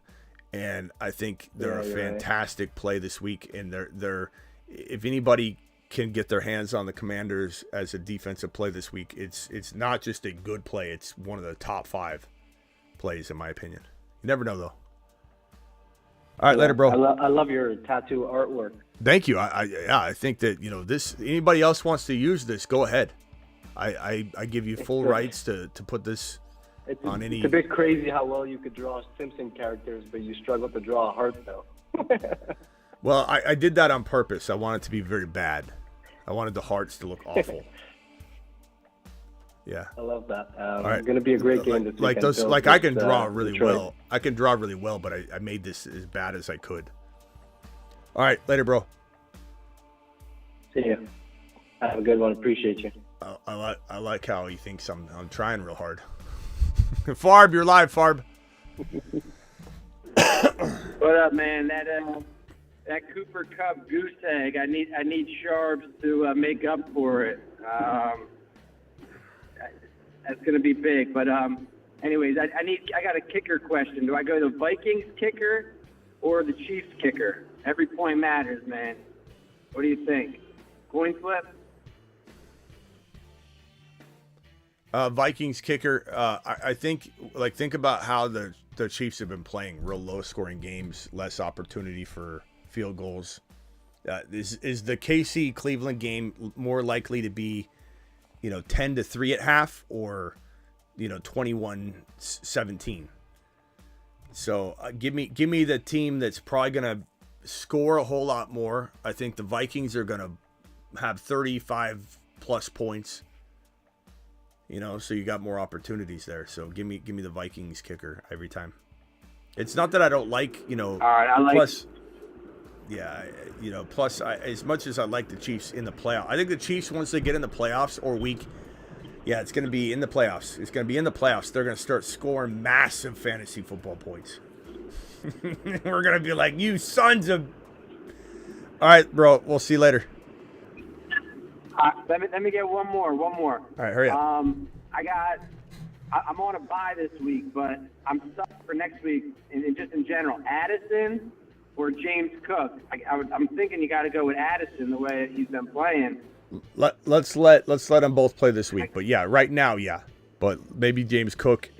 and I think they're a fantastic play this week. And they're if anybody can get their hands on the Commanders as a defensive play this week, it's not just a good play. It's one of the top 5 plays, in my opinion. You never know, though. All right, later, bro. I love your tattoo artwork. Thank you. I think that this. Anybody else wants to use this, go ahead. I give you full rights to put this on any. It's a bit crazy how well you could draw Simpson characters, but you struggle to draw a heart, though. Well, I did that on purpose. I wanted it to be very bad. I wanted the hearts to look awful. Yeah, I love that. Right. It's going to be a great game this weekend. I can draw really well. I can draw really well, but I made this as bad as I could. All right, later, bro. See you. Have a good one. Appreciate you. I like how he thinks I'm trying real hard. Farb, you're live, Farb. What up, man? That Cooper Cup goose egg. I need Sharps to make up for it. That's gonna be big. But anyways, I got a kicker question. Do I go the Vikings kicker or the Chiefs kicker? Every point matters, man. What do you think? Coin flip? Vikings kicker. I think think about how the Chiefs have been playing real low scoring games, less opportunity for field goals. Is the KC Cleveland game more likely to be 10-3 at half, or 21-17? So give me the team that's probably gonna score a whole lot more. I think the Vikings are gonna have 35 plus points. So you got more opportunities there. So give me the Vikings kicker every time. It's not that I don't like, All right, I like. plus, yeah, plus as much as I like the Chiefs in the playoff, I think the Chiefs, once they get in the playoffs or week, yeah, it's going to be in the playoffs. It's going to be in the playoffs. They're going to start scoring massive fantasy football points. We're going to be like, you sons of. All right, bro. We'll see you later. Let me get one more. All right, hurry up. I'm on a bye this week, but I'm stuck for next week. And just in general, Addison or James Cook. I'm thinking you got to go with Addison the way he's been playing. Let's let them both play this week. But yeah, right now, yeah. But maybe James Cook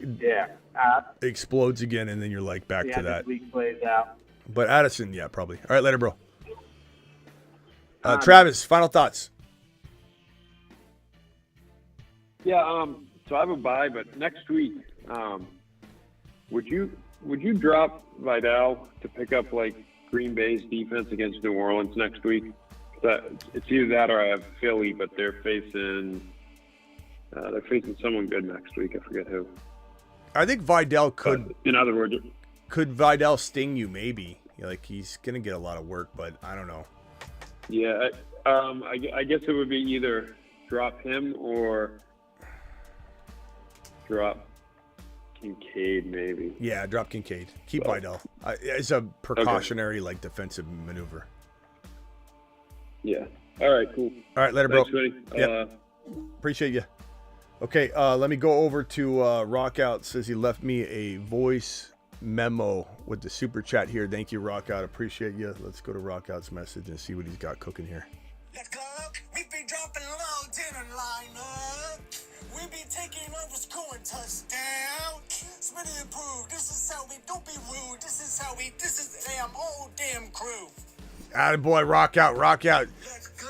explodes again, and then you're like back to that. This week plays out. But Addison, yeah, probably. All right, later, bro. Travis, final thoughts. Yeah, so I have a bye, but next week, would you drop Vidal to pick up like Green Bay's defense against New Orleans next week? It's either that or I have Philly, but they're facing someone good next week. I forget who. I think Vidal could. But in other words, could Vidal sting you? Maybe he's gonna get a lot of work, but I don't know. Yeah, I guess it would be either drop him or drop Kincaid, maybe. Yeah, drop Kincaid. Keep Vidal. It's a precautionary, defensive maneuver. Yeah. All right, cool. All right, later, bro. Thanks, Yeah. Appreciate you. Okay, let me go over to Rockout. Says he left me a voice memo with the super chat here. Thank you, Rockout. Appreciate you. Let's go to Rockout's message and see what he's got cooking here. Let's go. We be dropping loads in a lineup. We be taking over scoring touchdown. Smitty approved. This is how we don't be rude. This is damn whole damn crew. Attaboy, Rockout. Let's go.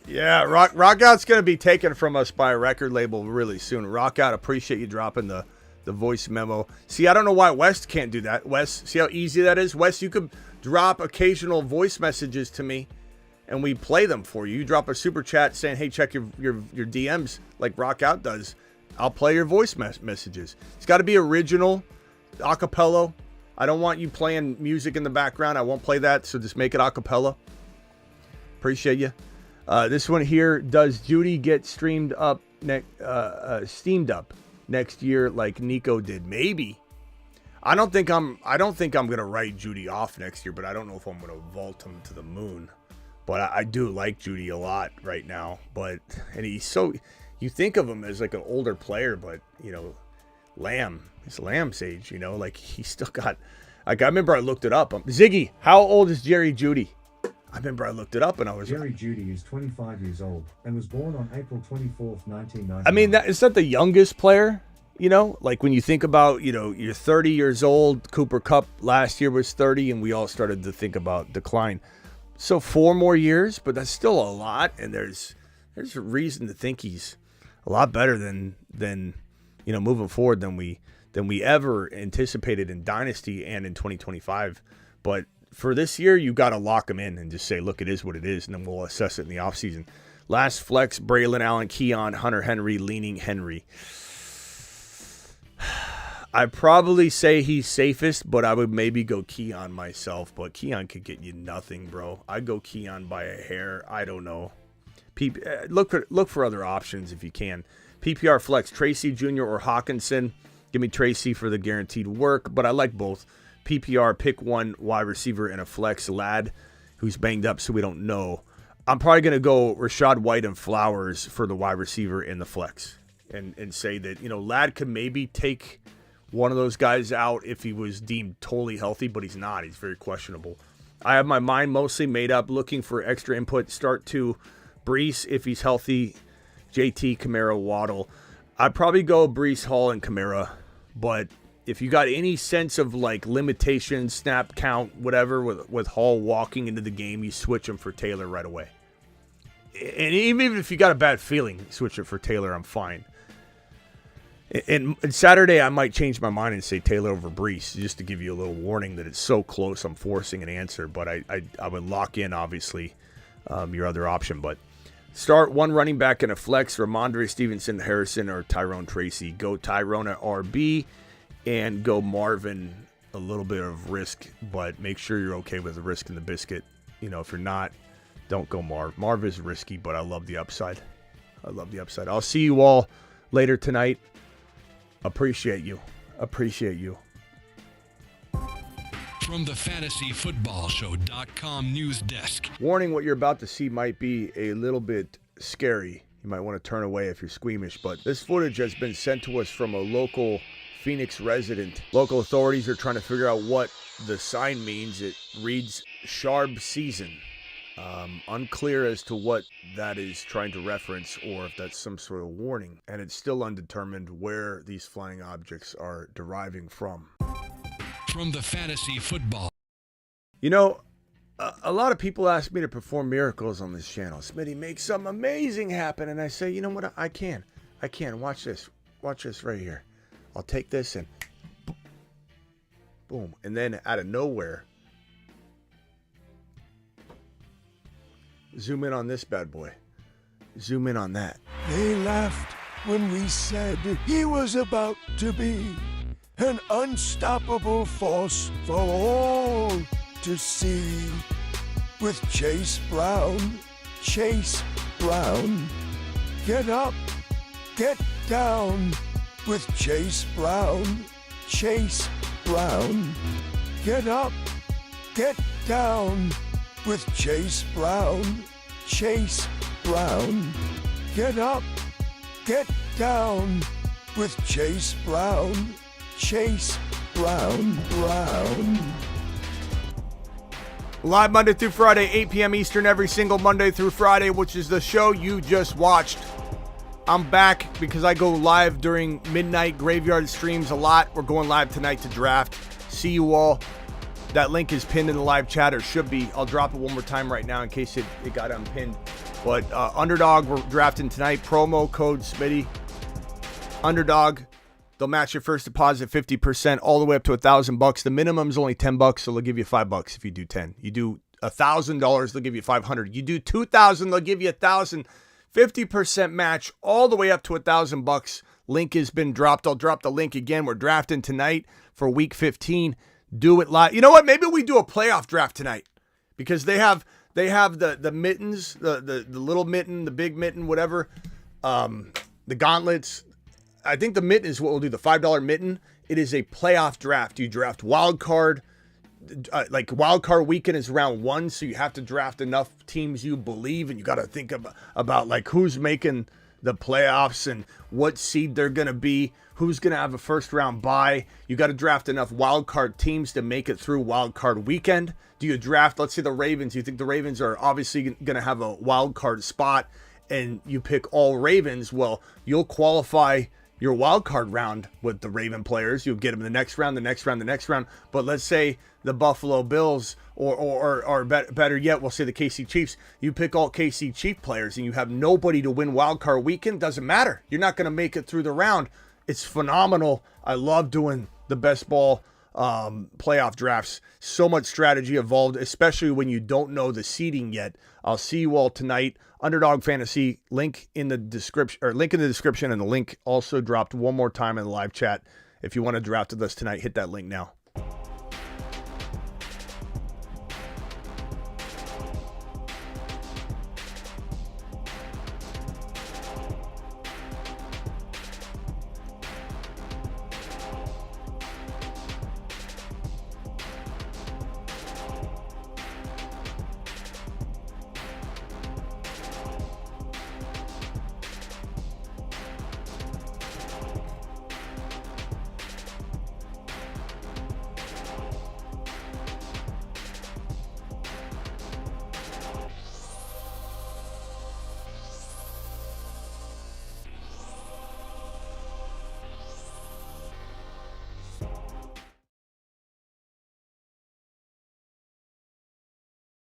Yeah, Rockout's going to be taken from us by a record label really soon. Rockout, appreciate you dropping the voice memo. See, I don't know why Wes can't do that. Wes, see how easy that is? Wes, you could drop occasional voice messages to me, and we play them for you. You drop a super chat saying, hey, check your DMs like Rockout does. I'll play your voice messages. It's got to be original, acapella. I don't want you playing music in the background. I won't play that, so just make it acapella. Appreciate you. This one here, does Judy get steamed up next year like Nico did? Maybe. I don't think I'm gonna write Judy off next year, but I don't know if I'm gonna vault him to the moon. But I do like Judy a lot right now. And he's so, you think of him as like an older player, but he's Lamb's age, he's still got, I remember I looked it up. Ziggy, how old is Jerry Judy? I remember I looked it up and I was Jerry Judy is 25 years old and was born on April 24th, 1990. I mean, is that the youngest player? When you think about, you're 30 years old. Cooper Kupp last year was 30, and we all started to think about decline. So 4 more years, but that's still a lot. And there's a reason to think he's a lot better than moving forward than we ever anticipated in Dynasty and in 2025. But for this year, you got to lock him in and just say, look, it is what it is, and then we'll assess it in the offseason. Last flex, Braylon Allen, Keon, Hunter Henry, leaning Henry. I'd probably say he's safest, but I would maybe go Keon myself. But Keon could get you nothing, bro. I'd go Keon by a hair. I don't know. Look for other options if you can. PPR flex, Tracy Jr. or Hawkinson. Give me Tracy for the guaranteed work, but I like both. PPR, pick one wide receiver and a flex, Lad, who's banged up, so we don't know. I'm probably going to go Rashad White and Flowers for the wide receiver and the flex, and say that, Lad could maybe take one of those guys out if he was deemed totally healthy, but he's not. He's very questionable. I have my mind mostly made up, looking for extra input. Start to Breece if he's healthy, JT, Kamara, Waddle. I'd probably go Breece, Hall, and Kamara, but if you got any sense of limitation, snap count, whatever, with Hall walking into the game, you switch him for Taylor right away. And even if you got a bad feeling, switch it for Taylor, I'm fine. And Saturday, I might change my mind and say Taylor over Breece, just to give you a little warning that it's so close, I'm forcing an answer. But I would lock in, obviously, your other option. But Start one running back in a flex, Ramondre Stevenson, Harrison, or Tyrone Tracy. Go Tyrone at RB and go Marvin. A little bit of risk, but make sure you're okay with the risk in the biscuit. You know, if you're not, don't go Marv. Marv is risky, but I love the upside. I love the upside. I'll see you all later tonight. Appreciate you. Appreciate you. From the FantasyFootballShow.com news desk. Warning, what you're about to see might be a little bit scary. You might want to turn away if you're squeamish, but this footage has been sent to us from a local Phoenix resident. Local authorities are trying to figure out what the sign means. It reads Sharb Season. Unclear as to what that is trying to reference or if that's some sort of warning. And it's still undetermined where these flying objects are deriving from. From the Fantasy Football. You know, a lot of people ask me to perform miracles on this channel. Smitty, make something amazing happen. And I say, you know what? I can. Watch this. Watch this right here. I'll take this and boom. And then out of nowhere, zoom in on this bad boy. Zoom in on that. They laughed when we said he was about to be an unstoppable force for all to see. With Chase Brown, get up, get down. With Chase Brown, get up, get down. With Chase Brown, get up, get down. With Chase Brown, Brown. Live Monday through Friday, 8 p.m. Eastern, every single Monday through Friday, which is the show you just watched. I'm back because I go live during midnight graveyard streams a lot. We're going live tonight to draft. See you all. That link is pinned in the live chat, or should be. I'll drop it one more time right now in case it got unpinned. But Underdog, we're drafting tonight. Promo code Smitty. Underdog. They'll match your first deposit 50% all the way up to $1,000. The minimum's only $10, so they'll give you $5 if you do 10. You do $1,000, they'll give you $500. You do $2,000, they'll give you $1,000. 50% match all the way up to $1,000. Link has been dropped. I'll drop the link again. We're drafting tonight for week 15. Do it live. You know what? Maybe we do a playoff draft tonight because they have the mittens, the little mitten, the big mitten, whatever, the gauntlets. I think the mitten is what we'll do. The $5 mitten. It is a playoff draft. You draft wild card. Like wild card weekend is round 1, so you have to draft enough teams you believe, and you got to think about like who's making the playoffs and what seed they're gonna be, who's gonna have a first round bye. You got to draft enough wild card teams to make it through wild card weekend. Do you draft? Let's say the Ravens. You think the Ravens are obviously gonna have a wild card spot, and you pick all Ravens. Well, you'll qualify your wild card round with the Raven players. You'll get them the next round. But let's say the Buffalo Bills or better yet, we'll say the KC Chiefs. You pick all KC Chief players and you have nobody to win wild card weekend. Doesn't matter. You're not going to make it through the round. It's phenomenal. I love doing the best ball playoff drafts. So much strategy involved, especially when you don't know the seeding yet. I'll see you all tonight. Underdog Fantasy, link in the description, and the link also dropped one more time in the live chat. If you want to draft with us tonight, hit that link now.